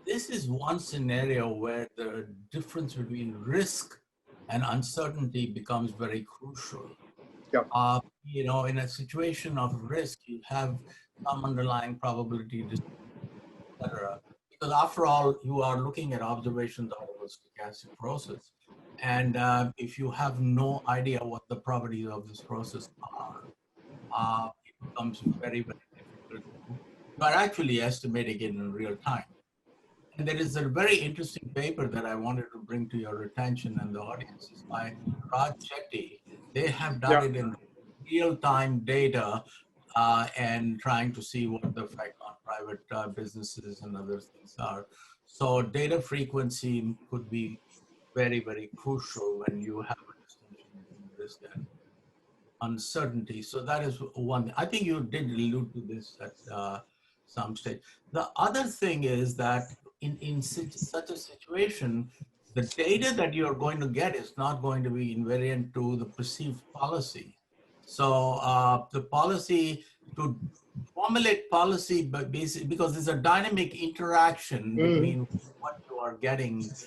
This is one scenario where the difference between risk and uncertainty becomes very crucial. Yeah. You know, in a situation of risk, you have some underlying probability, etc. Because after all, you are looking at observations out of a stochastic process. And if you have no idea what the properties of this process are, it becomes very, very difficult. You are actually estimating it in real time. And there is a very interesting paper that I wanted to bring to your attention and the audience. It's by Raj Shetty. They have done it in real-time data and trying to see what the effect on private businesses and other things are. So data frequency could be very, very crucial when you have a distinction between risk and uncertainty. So that is one. I think you did allude to this at some stage. The other thing is that in such a situation, the data that you're going to get is not going to be invariant to the perceived policy. So the policy, to formulate policy, but basically, because there's a dynamic interaction between what you are getting, so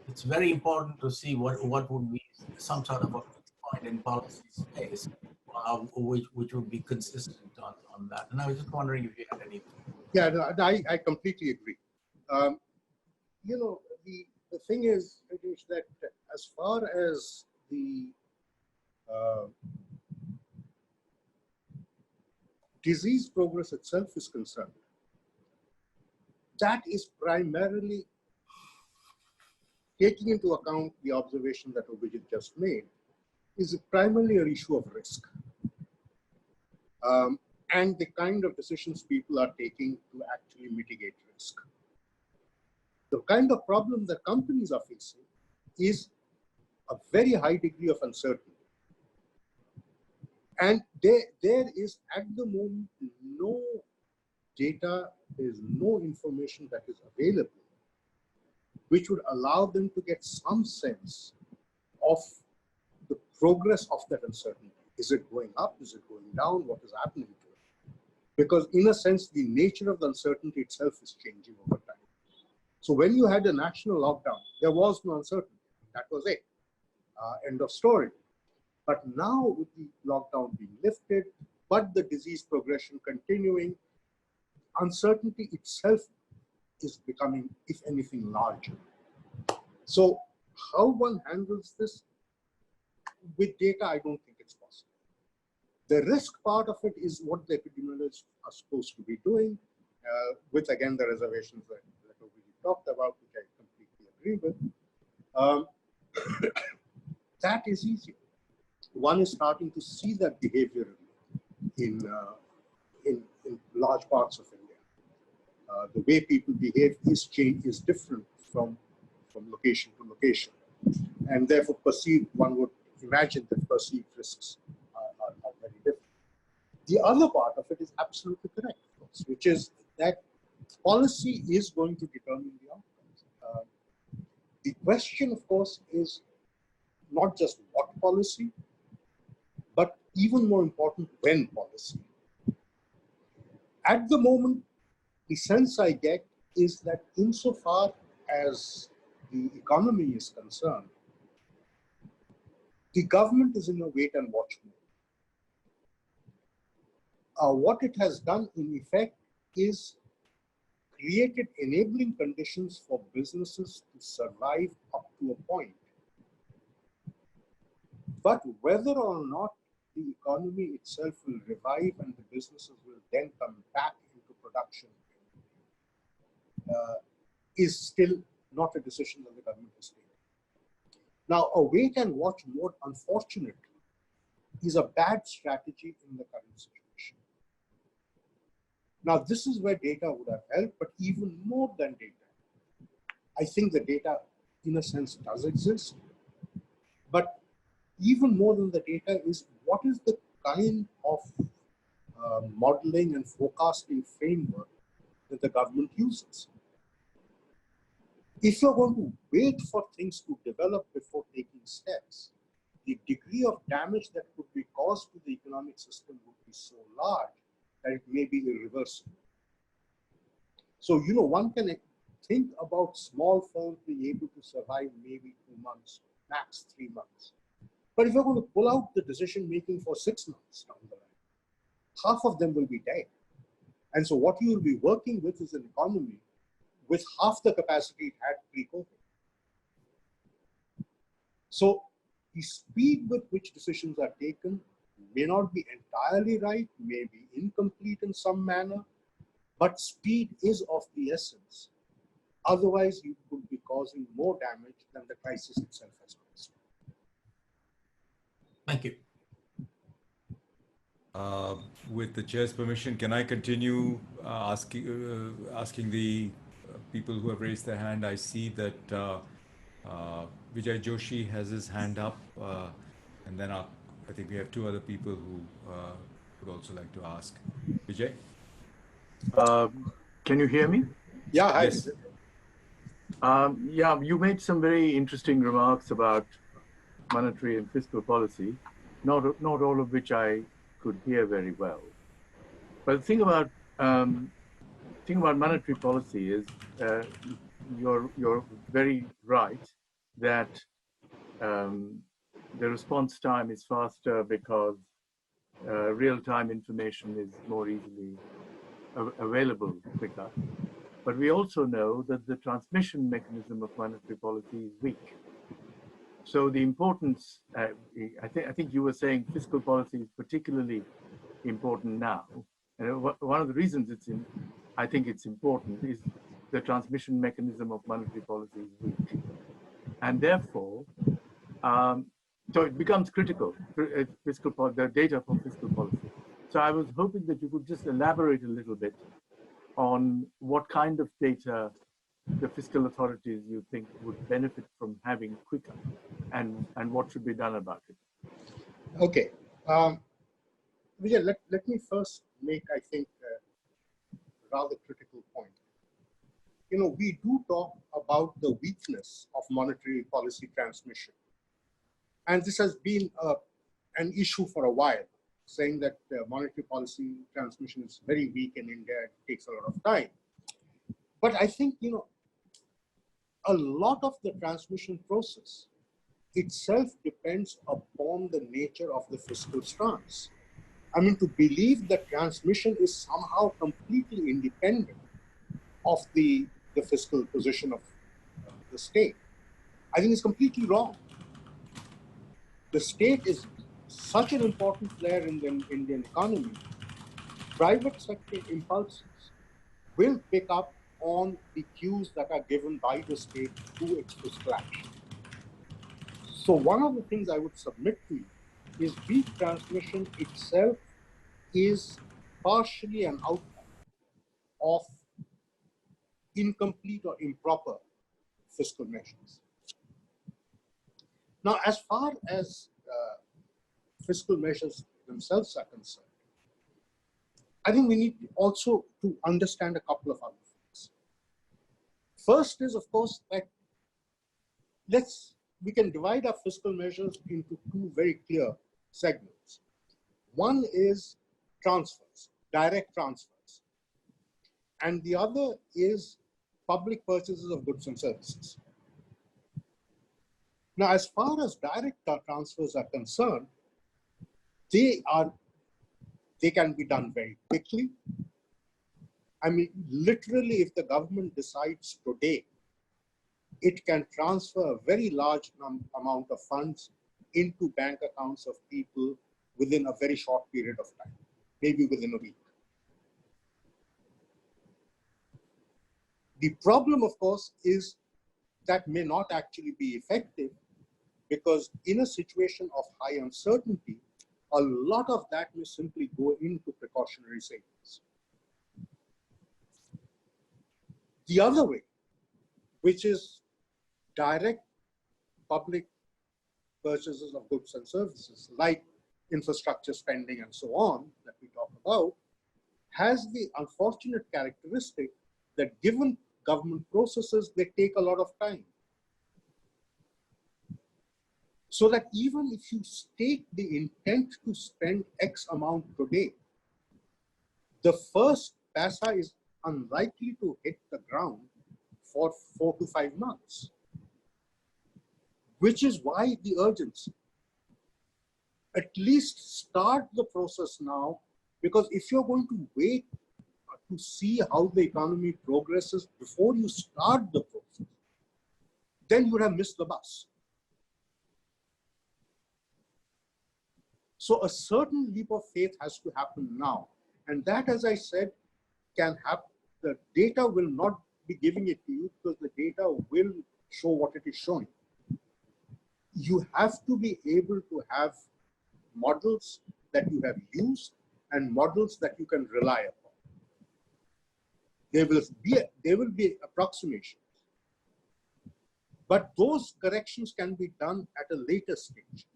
it's very important to see what would be some sort of a fixed point in policy space, which would be consistent on that. And I was just wondering if you had any. Yeah, no, I completely agree. You know, the thing is that as far as the disease progress itself is concerned, that is primarily taking into account the observation that Abhijit just made, is primarily an issue of risk. And the kind of decisions people are taking to actually mitigate risk. The kind of problem that companies are facing is a very high degree of uncertainty. And there is at the moment no data, there is no information that is available which would allow them to get some sense of the progress of that uncertainty. Is it going up? Is it going down? What is happening to it? Because in a sense, the nature of the uncertainty itself is changing over time. So when you had a national lockdown, there was no uncertainty. That was it. End of story. But now with the lockdown being lifted, but the disease progression continuing, uncertainty itself is becoming, if anything, larger. So how one handles this with data, I don't think it's possible. The risk part of it is what the epidemiologists are supposed to be doing, with again the reservations that we talked about, which I completely agree with. That is easier. One is starting to see that behaviorally in large parts of India. The way people behave is different from location to location, and therefore one would imagine that perceived risks are very different. The other part of it is absolutely correct, of course, which is that policy is going to determine the outcomes. The question, of course, is not just what policy, but even more important, when policy. At the moment, the sense I get is that insofar as the economy is concerned, the government is in a wait and watch mode. What it has done in effect is created enabling conditions for businesses to survive up to a point. But whether or not the economy itself will revive and the businesses will then come back into production is still not a decision that the government has taken. Now, a wait and watch mode, unfortunately, is a bad strategy in the current situation. Now, this is where data would have helped, but even more than data, I think the data, in a sense, does exist. But even more than the data is what is the kind of modeling and forecasting framework that the government uses. If you're going to wait for things to develop before taking steps, the degree of damage that could be caused to the economic system would be so large that it may be irreversible. So, you know, one can think about small firms being able to survive maybe 2 months, max 3 months. But if you're going to pull out the decision making for 6 months down the line, half of them will be dead. And so what you will be working with is an economy with half the capacity it had pre-COVID. So the speed with which decisions are taken may not be entirely right, may be incomplete in some manner, but speed is of the essence. Otherwise, you could be causing more damage than the crisis itself has caused. Thank you. With the chair's permission, can I continue asking the people who have raised their hand? I see that Vijay Joshi has his hand up, and then I think we have 2 other people who would also like to ask. Vijay? Can you hear me? Yeah, hi. Yes. Yeah, you made some very interesting remarks about monetary and fiscal policy, not all of which I could hear very well. But the thing about monetary policy is you're very right that the response time is faster because real-time information is more easily available quicker. But we also know that the transmission mechanism of monetary policy is weak. So the importance, I think you were saying fiscal policy is particularly important now. And one of the reasons I think it's important is the transmission mechanism of monetary policy is weak. And therefore, so it becomes critical, the data for fiscal policy. So I was hoping that you could just elaborate a little bit on what kind of data the fiscal authorities you think would benefit from having quicker, and what should be done about it. Okay. Vijay, let me first make, I think, a rather critical point. You know, we do talk about the weakness of monetary policy transmission. And this has been an issue for a while, saying that monetary policy transmission is very weak in India, it takes a lot of time. But I think, you know, a lot of the transmission process itself depends upon the nature of the fiscal stance. I mean, to believe that transmission is somehow completely independent of the fiscal position of the state, I think is completely wrong. The state is such an important player in the Indian economy. Private sector impulses will pick up on the cues that are given by the state through its fiscal action. So one of the things I would submit to you is weak transmission itself is partially an outcome of incomplete or improper fiscal measures. Now, as far as fiscal measures themselves are concerned, I think we need also to understand a couple of other things. First is, of course, that we can divide our fiscal measures into two very clear segments. One is transfers, direct transfers, and the other is public purchases of goods and services. Now, as far as direct transfers are concerned, they can be done very quickly. I mean, literally, if the government decides today, it can transfer a very large amount of funds into bank accounts of people within a very short period of time, maybe within a week. The problem, of course, is that may not actually be effective, because in a situation of high uncertainty, a lot of that may simply go into precautionary savings. The other way, which is direct public purchases of goods and services, like infrastructure spending and so on, that we talk about, has the unfortunate characteristic that given government processes, they take a lot of time. So that even if you state the intent to spend X amount today, the first paisa is unlikely to hit the ground for 4 to 5 months, which is why the urgency. At least start the process now, because if you're going to wait to see how the economy progresses before you start the process, then you would have missed the bus. So a certain leap of faith has to happen now. And that, as I said, can happen. The data will not be giving it to you, because the data will show what it is showing. You have to be able to have models that you have used and models that you can rely upon. There will be approximations, but those corrections can be done at a later stage,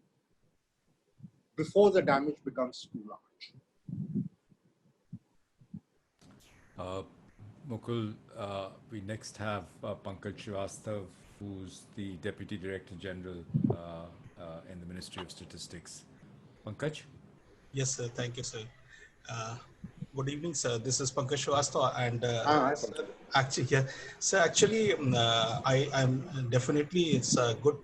before the damage becomes too large. Mukul, we next have Pankaj Srivastav, who's the Deputy Director General in the Ministry of Statistics. Pankaj? Yes, sir. Thank you, sir. Good evening, sir. This is Pankaj Shrivastava, and sir, actually, yeah, so actually, I'm definitely it's a good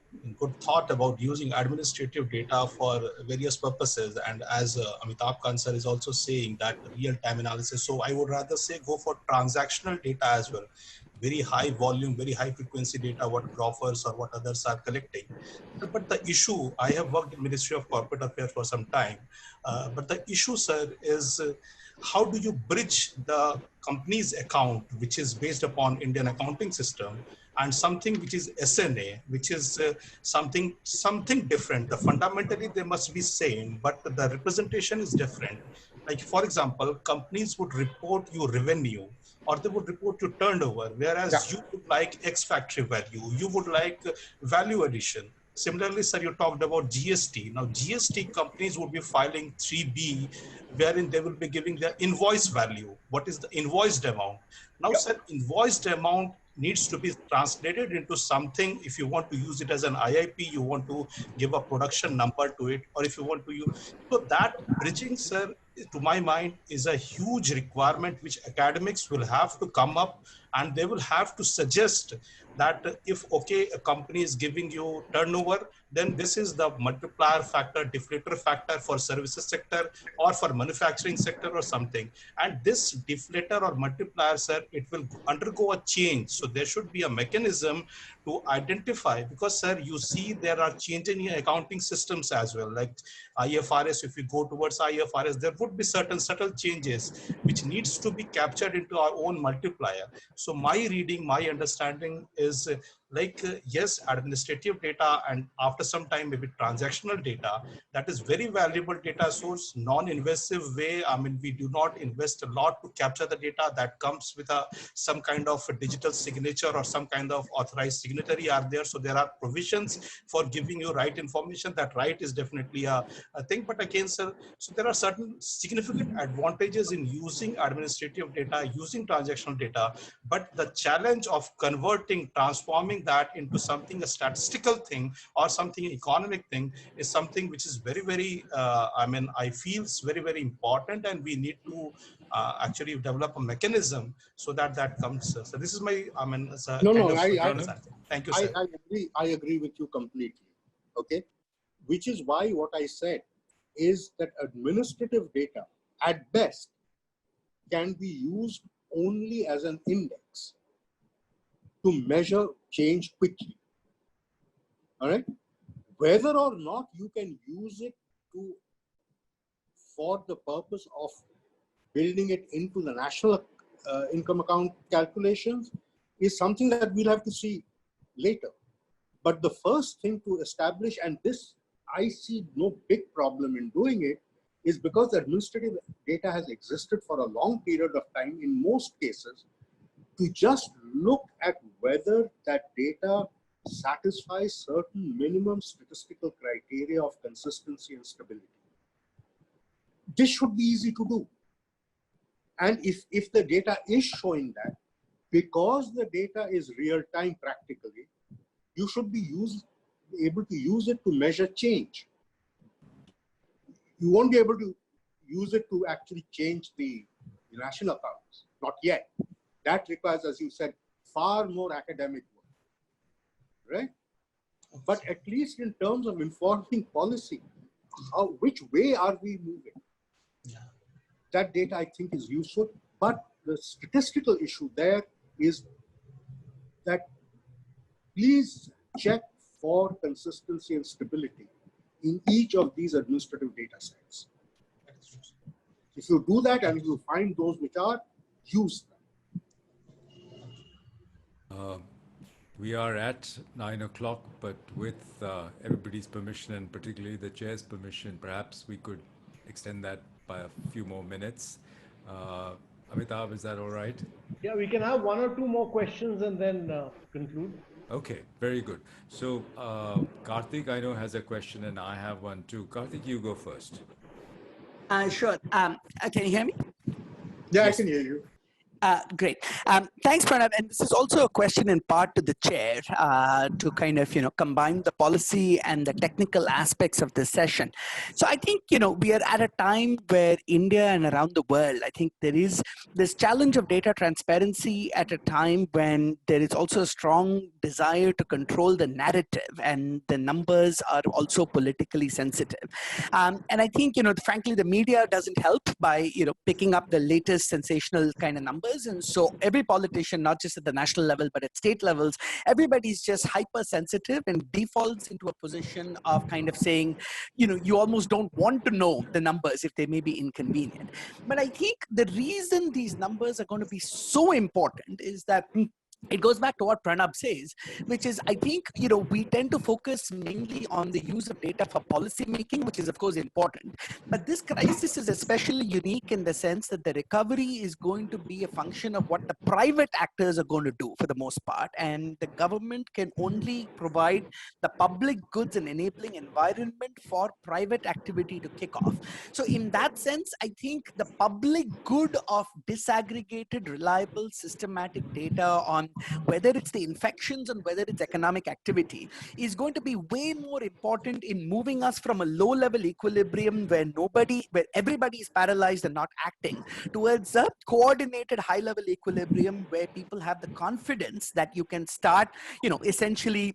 thought about using administrative data for various purposes, and as Amitabh Kant sir is also saying that real-time analysis. So I would rather say go for transactional data as well. Very high volume, very high frequency data, what Grofers or what others are collecting. But the issue, I have worked in Ministry of Corporate Affairs for some time, but the issue, sir, is how do you bridge the company's account, which is based upon Indian accounting system, and something which is SNA, which is something different. Fundamentally, they must be same, but the representation is different. Like, for example, companies would report you revenue, or they would report you turnover, whereas you would like X factory value, you would like value addition. Similarly, sir, you talked about GST. Now, GST companies would be filing 3B, wherein they will be giving their invoice value. What is the invoiced amount? Now, sir, invoiced amount needs to be translated into something. If you want to use it as an IIP, you want to give a production number to it, or if you want to use, so that bridging, sir, to my mind, is a huge requirement which academics will have to come up, and they will have to suggest that if, okay, a company is giving you turnover, then this is the multiplier factor, deflator factor for services sector or for manufacturing sector or something. And this deflator or multiplier, sir, it will undergo a change. So there should be a mechanism to identify, because, sir, you see there are changing accounting systems as well, like IFRS. If we go towards IFRS, there would be certain subtle changes which needs to be captured into our own multiplier. So my reading, my understanding is yes, administrative data, and after some time maybe transactional data, that is very valuable data source, non-invasive way. I mean, we do not invest a lot to capture the data that comes with some kind of a digital signature or some kind of authorized signatory are there. So there are provisions for giving you right information. That right is definitely a thing. But again, sir, so there are certain significant advantages in using administrative data, using transactional data, but the challenge of converting, transforming that into something, a statistical thing or something economic thing, is something which is very, very, I feel it's very, very important, and we need to actually develop a mechanism so that that comes. So this is my, thank you, sir. I agree with you completely. Okay. Which is why what I said is that administrative data at best can be used only as an index to measure change quickly. All right. Whether or not you can use it for the purpose of building it into the national income account calculations is something that we'll have to see later. But the first thing to establish, and this I see no big problem in doing it, is because the administrative data has existed for a long period of time in most cases, to just look at whether that data satisfies certain minimum statistical criteria of consistency and stability. This should be easy to do. And if the data is showing that, because the data is real-time practically, you should be able to use it to measure change. You won't be able to use it to actually change the national accounts, not yet. That requires, as you said, far more academic work, right? But at least in terms of informing policy, which way are we moving? Yeah. That data, I think, is useful. But the statistical issue there is that please check for consistency and stability in each of these administrative data sets. If you do that and you find those which are, use them. We are at 9 o'clock, but with everybody's permission, and particularly the chair's permission, perhaps we could extend that by a few more minutes. Amitabh, is that all right? Yeah, we can have one or two more questions and then conclude. Okay, very good. So Karthik, I know, has a question, and I have one too. Karthik, you go first. Sure. Can you hear me? Yeah, Yes. I can hear you. Great. Thanks, Pranab. And this is also a question in part to the chair to kind of, combine the policy and the technical aspects of this session. So I think, we are at a time where India and around the world, I think there is this challenge of data transparency at a time when there is also a strong desire to control the narrative, and the numbers are also politically sensitive. And I think, frankly, the media doesn't help by, picking up the latest sensational kind of numbers. And so every politician, not just at the national level, but at state levels, everybody's just hypersensitive and defaults into a position of kind of saying, you almost don't want to know the numbers if they may be inconvenient. But I think the reason these numbers are going to be so important is that it goes back to what Pranab says, which is, I think, we tend to focus mainly on the use of data for policy making, which is, of course, important. But this crisis is especially unique in the sense that the recovery is going to be a function of what the private actors are going to do for the most part. And the government can only provide the public goods and enabling environment for private activity to kick off. So in that sense, I think the public good of disaggregated, reliable, systematic data on whether it's the infections and whether it's economic activity is going to be way more important in moving us from a low-level equilibrium where everybody is paralyzed and not acting towards a coordinated high-level equilibrium where people have the confidence that you can start, essentially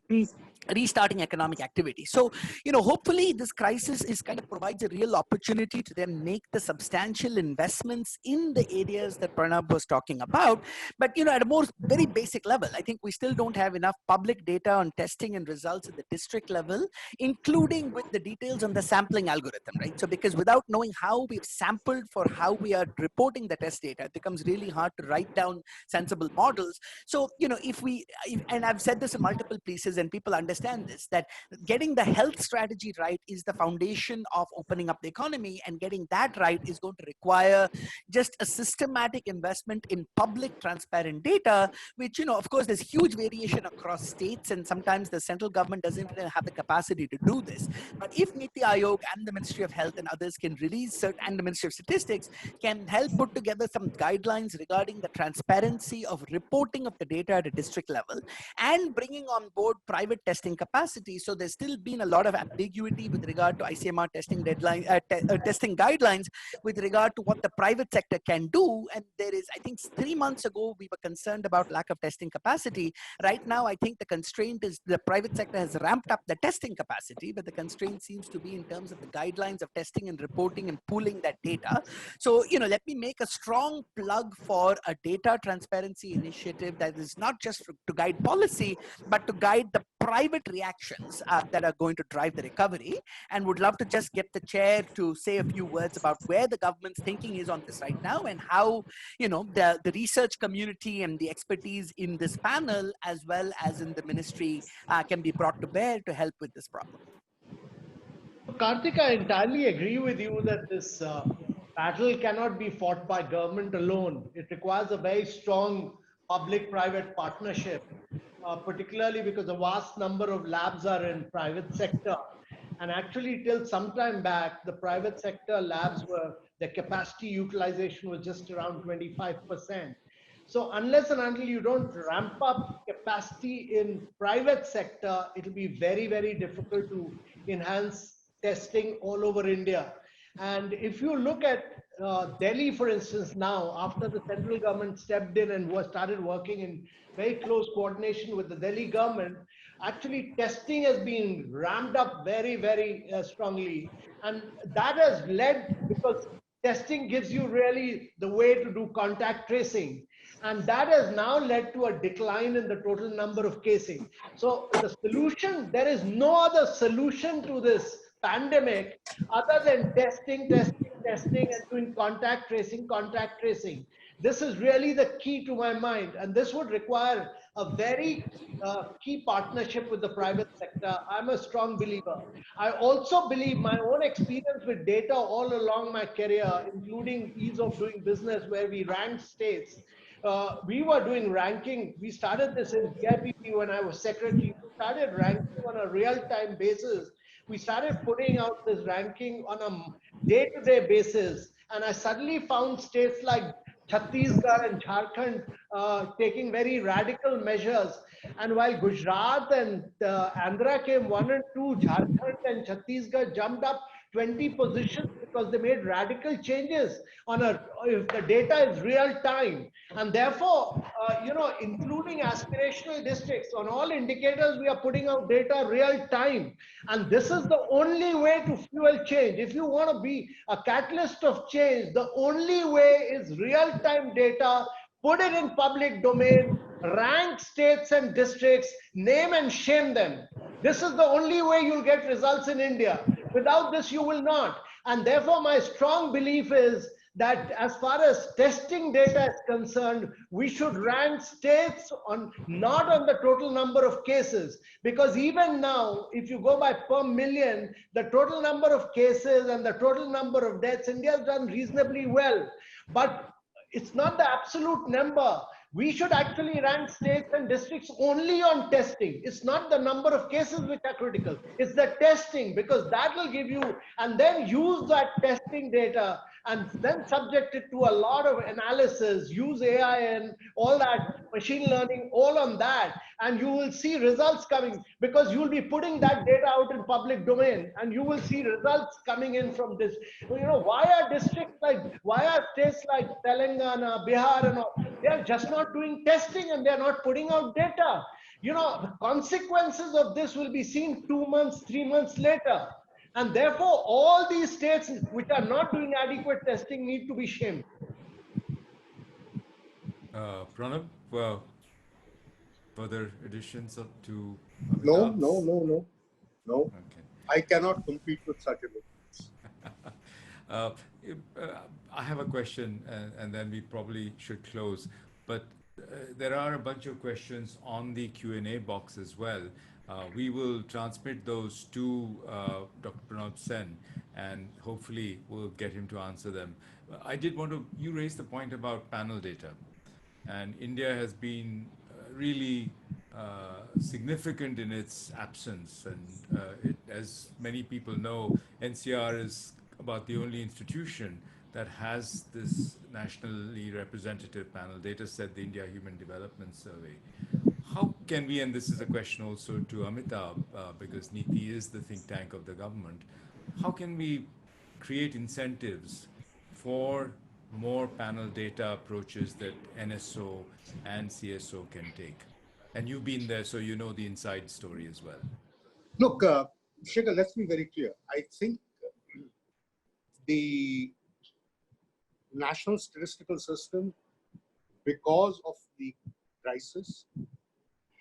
restarting economic activity. So, hopefully this crisis is kind of provides a real opportunity to then make the substantial investments in the areas that Pranab was talking about. But, at a more very basic level, I think we still don't have enough public data on testing and results at the district level, including with the details on the sampling algorithm, right? So because without knowing how we've sampled for how we are reporting the test data, it becomes really hard to write down sensible models. So, and I've said this in multiple places and people understand this, that getting the health strategy right is the foundation of opening up the economy, and getting that right is going to require just a systematic investment in public transparent data, which, of course, there's huge variation across states, and sometimes the central government doesn't even have the capacity to do this. But if NITI Aayog and the Ministry of Health and others can release, and the Ministry of Statistics can help put together some guidelines regarding the transparency of reporting of the data at a district level and bringing on board private testing capacity. So there's still been a lot of ambiguity with regard to ICMR testing testing guidelines with regard to what the private sector can do. And there is, I think 3 months ago, we were concerned about lack of testing capacity. Right now, I think the constraint is the private sector has ramped up the testing capacity, but the constraint seems to be in terms of the guidelines of testing and reporting and pooling that data. So, let me make a strong plug for a data transparency initiative that is not just to guide policy, but to guide the private reactions that are going to drive the recovery. And would love to just get the chair to say a few words about where the government's thinking is on this right now, and how, the research community and the expertise in this panel, as well as in the ministry, can be brought to bear to help with this problem. Karthik, I entirely agree with you that this battle cannot be fought by government alone. It requires a very strong public-private partnership, particularly because a vast number of labs are in private sector. And actually, till some time back, the private sector labs their capacity utilization was just around 25%. So unless and until you don't ramp up capacity in private sector, it'll be very, very difficult to enhance testing all over India. And if you look at Delhi, for instance, now, after the central government stepped in and started working in very close coordination with the Delhi government, actually testing has been ramped up very, very strongly. And that has led, because testing gives you really the way to do contact tracing. And that has now led to a decline in the total number of cases. So the solution, there is no other solution to this pandemic other than testing, and doing contact tracing. This is really the key to my mind, and this would require a very key partnership with the private sector. I'm a strong believer. I also believe my own experience with data all along my career, including ease of doing business, where we ranked states. We were doing ranking. We started this in GIPP when I was secretary. We started ranking on a real-time basis. We started putting out this ranking on a day-to-day basis. And I suddenly found states like Chhattisgarh and Jharkhand taking very radical measures. And while Gujarat and Andhra came 1 and 2, Jharkhand and Chhattisgarh jumped up 20 positions because they made radical changes on if the data is real time. And therefore, including aspirational districts, on all indicators, we are putting out data real time. And this is the only way to fuel change. If you want to be a catalyst of change, the only way is real time data, put it in public domain, rank states and districts, name and shame them. This is the only way you'll get results in India. Without this, you will not. And therefore, my strong belief is that as far as testing data is concerned, we should rank states not on the total number of cases. Because even now, if you go by per million, the total number of cases and the total number of deaths, India has done reasonably well. But it's not the absolute number. We should actually rank states and districts only on testing. It's not the number of cases which are critical. It's the testing, because that will give you, and then use that testing data and then subject it to a lot of analysis, use AI and all that, machine learning, all on that. And you will see results coming, because you will be putting that data out in public domain and you will see results coming in from this. Why are states like Telangana, Bihar and all, they are just not doing testing and they are not putting out data. The consequences of this will be seen 2 months, 3 months later. And therefore, all these states which are not doing adequate testing need to be shamed. Pranab, further additions to No. Amitabh's? No. Okay. I cannot compete with such a I have a question, and then we probably should close. But there are a bunch of questions on the Q&A box as well. We will transmit those to Dr. Pronab Sen, and hopefully we'll get him to answer them. I did want to, you raised the point about panel data. And India has been really significant in its absence. And as many people know, NCR is about the only institution that has this nationally representative panel data set, the India Human Development Survey. How can we, and this is a question also to Amitabh, because NITI is the think tank of the government, how can we create incentives for more panel data approaches that NSO and CSO can take? And you've been there, so you know the inside story as well. Look, Shekhar, let's be very clear. I think the national statistical system, because of the crisis,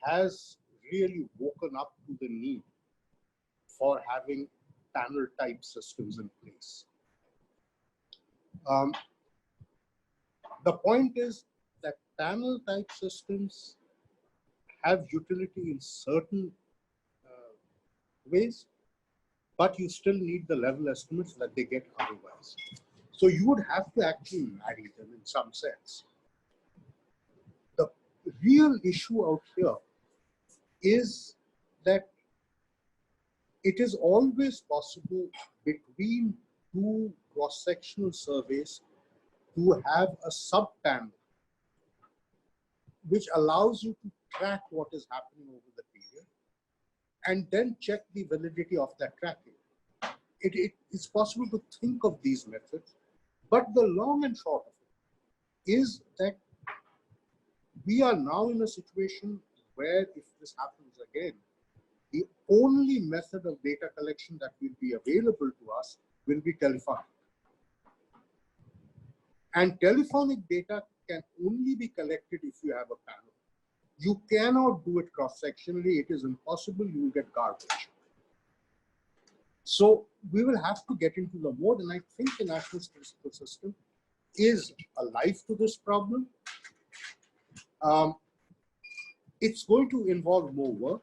has really woken up to the need for having panel type systems in place. The point is that panel type systems have utility in certain ways, but you still need the level estimates that they get otherwise. So you would have to actually marry them in some sense. The real issue out here is that it is always possible between two cross-sectional surveys to have a sub-panel which allows you to track what is happening over the period and then check the validity of that tracking. It is possible to think of these methods, but the long and short of it is that we are now in a situation where, if this happens again, the only method of data collection that will be available to us will be telephonic. And telephonic data can only be collected if you have a panel. You cannot do it cross-sectionally. It is impossible. You will get garbage. So we will have to get into the mode, and I think the national statistical system is alive to this problem. It's going to involve more work.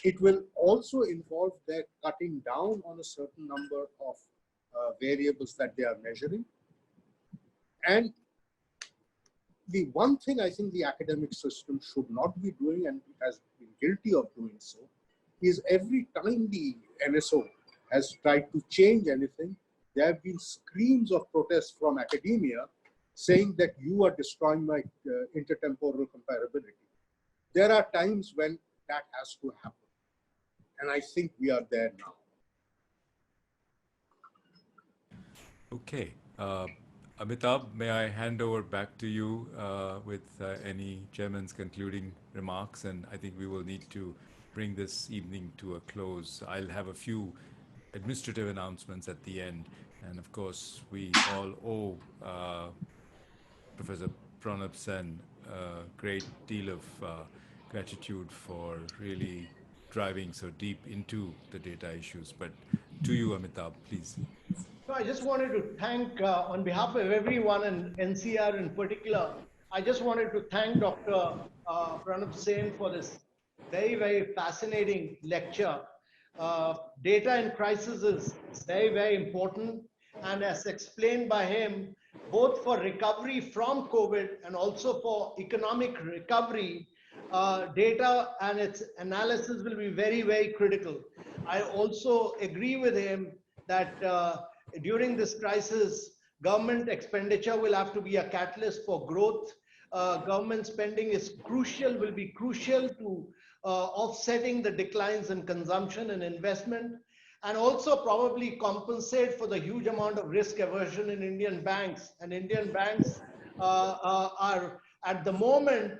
It will also involve their cutting down on a certain number of variables that they are measuring. And the one thing I think the academic system should not be doing, and has been guilty of doing so, is every time the NSO has tried to change anything, there have been screams of protest from academia saying that you are destroying my intertemporal comparability. There are times when that has to happen. And I think we are there now. Okay. Amitabh, may I hand over back to you with any chairman's concluding remarks? And I think we will need to bring this evening to a close. I'll have a few administrative announcements at the end. And of course, we all owe Professor Pronab Sen a great deal of gratitude for really driving so deep into the data issues. But to you, Amitabh, please. So I just wanted to thank, on behalf of everyone and NCR in particular, I just wanted to thank Dr. Pronab Sen for this very, very fascinating lecture. Data in crisis is very, very important. And as explained by him, both for recovery from COVID and also for economic recovery, data and its analysis will be very, very critical. I also agree with him that during this crisis, government expenditure will have to be a catalyst for growth. Government spending is crucial, will be crucial to offsetting the declines in consumption and investment, and also probably compensate for the huge amount of risk aversion in Indian banks. And Indian banks are at the moment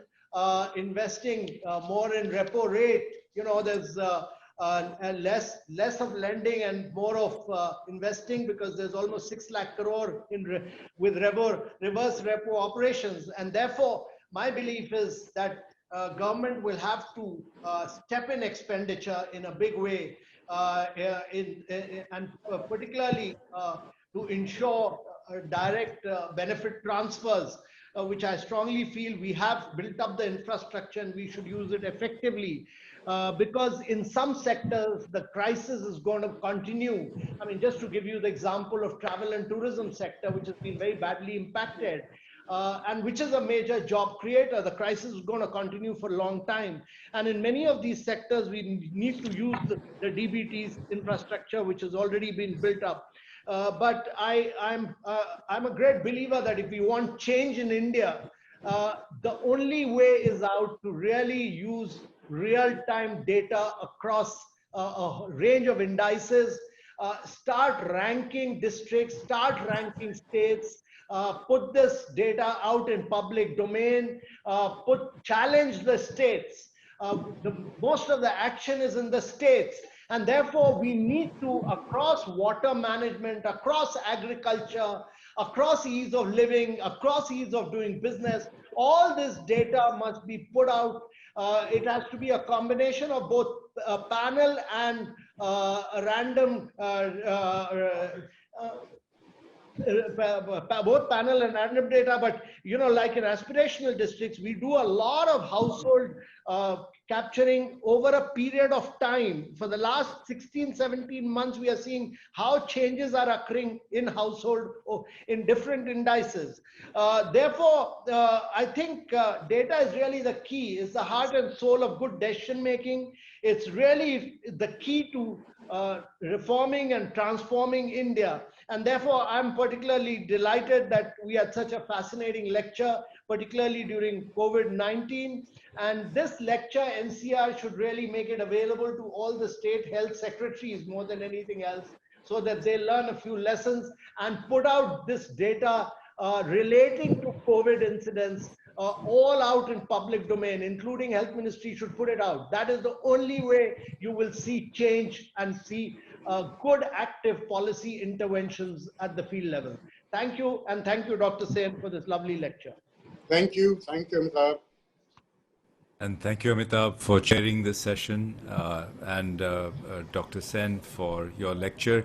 investing more in repo rate. You know, there's and less of lending and more of investing, because there's almost 6 lakh crore with reverse repo operations. And therefore, my belief is that government will have to step in expenditure in a big way, and particularly to ensure direct benefit transfers, which I strongly feel we have built up the infrastructure and we should use it effectively. Because in some sectors, the crisis is going to continue. I mean, just to give you the example of travel and tourism sector, which has been very badly impacted, and which is a major job creator, the crisis is going to continue for a long time. And in many of these sectors, we need to use the DBT's infrastructure, which has already been built up. But I'm a great believer that if we want change in India, the only way is out to really use real-time data across a range of indices, start ranking districts, start ranking states, put this data out in public domain, challenge the states. Most of the action is in the states. And therefore, we need to, across water management, across agriculture, across ease of living, across ease of doing business, all this data must be put out. It has to be a combination of both panel and random, both panel and random data. But, you know, like in aspirational districts, we do a lot of household capturing over a period of time. For the last 16, 17 months, we are seeing how changes are occurring in household in different indices. Therefore, I think data is really the key. It's the heart and soul of good decision making. It's really the key to reforming and transforming India. And therefore, I'm particularly delighted that we had such a fascinating lecture, particularly during COVID-19. And this lecture, NCR should really make it available to all the state health secretaries more than anything else, so that they learn a few lessons and put out this data relating to COVID incidents all out in public domain, including health ministry should put it out. That is the only way you will see change and see good active policy interventions at the field level. Thank you, and thank you, Dr. Sen, for this lovely lecture. Thank you, Amitabh. And thank you, Amitabh, for chairing this session, and Dr. Sen for your lecture.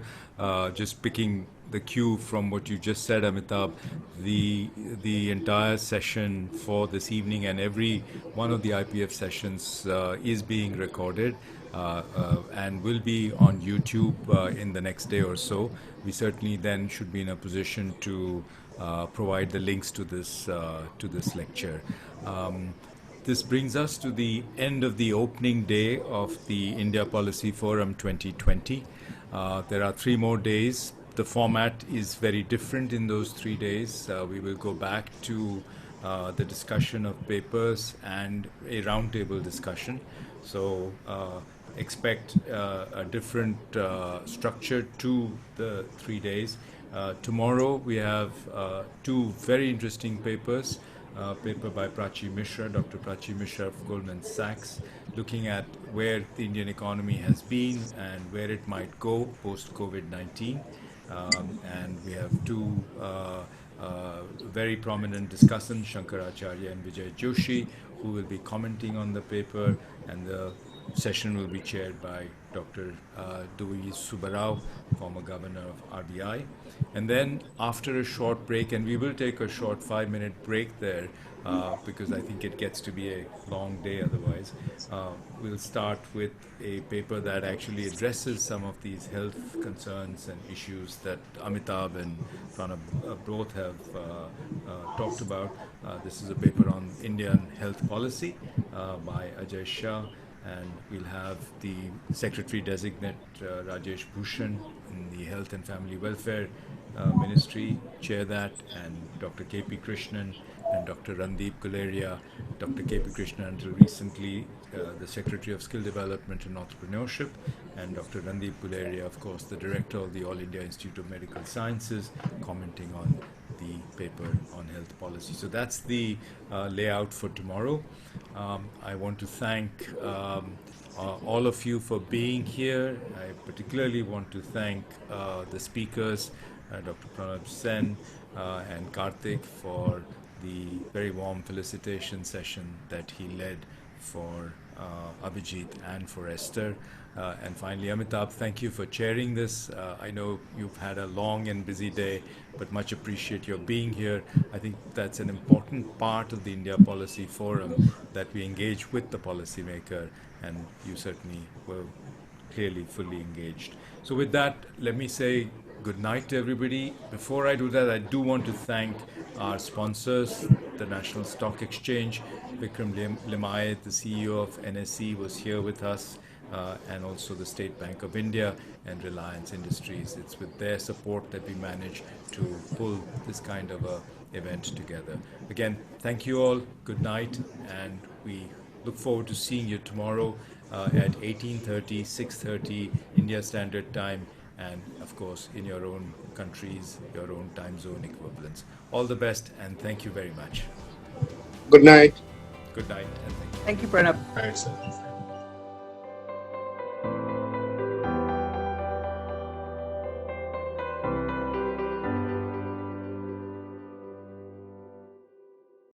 Just picking the cue from what you just said, Amitabh, the entire session for this evening and every one of the IPF sessions is being recorded and will be on YouTube in the next day or so. We certainly then should be in a position to provide the links to this lecture. This brings us to the end of the opening day of the India Policy Forum 2020. There are 3 more days the format is very different in those 3 days. We will go back to the discussion of papers and a roundtable discussion. So expect a different structure to the 3 days. Tomorrow we have two very interesting papers. Paper by Prachi Mishra, Dr. Prachi Mishra of Goldman Sachs, looking at where the Indian economy has been and where it might go post-COVID-19. And we have two very prominent discussants, Shankaracharya and Vijay Joshi, who will be commenting on the paper, and the session will be chaired by Dr. Dui Subbarao, former governor of RBI. And then after a short break, and we will take a short 5-minute break there because I think it gets to be a long day otherwise, we'll start with a paper that actually addresses some of these health concerns and issues that Amitabh and Pronab both have talked about. This is a paper on Indian health policy by Ajay Shah, and we'll have the Secretary Designate Rajesh Bhushan in the Health and Family Welfare Ministry chair that, and Dr. K.P. Krishnan and Dr. Randeep Guleria. Dr. K.P. Krishnan until recently the Secretary of Skill Development and Entrepreneurship, and Dr. Randeep Guleria, of course, the Director of the All India Institute of Medical Sciences, commenting on the paper on health policy. So that's the layout for tomorrow. I want to thank all of you for being here. I particularly want to thank the speakers, Dr. Pronab Sen and Karthik, for the very warm felicitation session that he led for Abhijit and for Esther. And finally, Amitabh, thank you for chairing this. I know you've had a long and busy day, but much appreciate your being here. I think that's an important part of the India Policy Forum, that we engage with the policymaker, and you certainly were clearly fully engaged. So with that, let me say good night to everybody. Before I do that, I do want to thank our sponsors, the National Stock Exchange. Vikram Limaye, the CEO of NSE, was here with us, and also the State Bank of India and Reliance Industries. It's with their support that we manage to pull this kind of a event together. Again, thank you all, good night, and we look forward to seeing you tomorrow at 18:30, 6:30 India Standard Time, and of course in your own countries, your own time zone equivalents. All the best, and thank you very much. Good night. Good night, and thank you. Thank you, Pranab. Right, sir.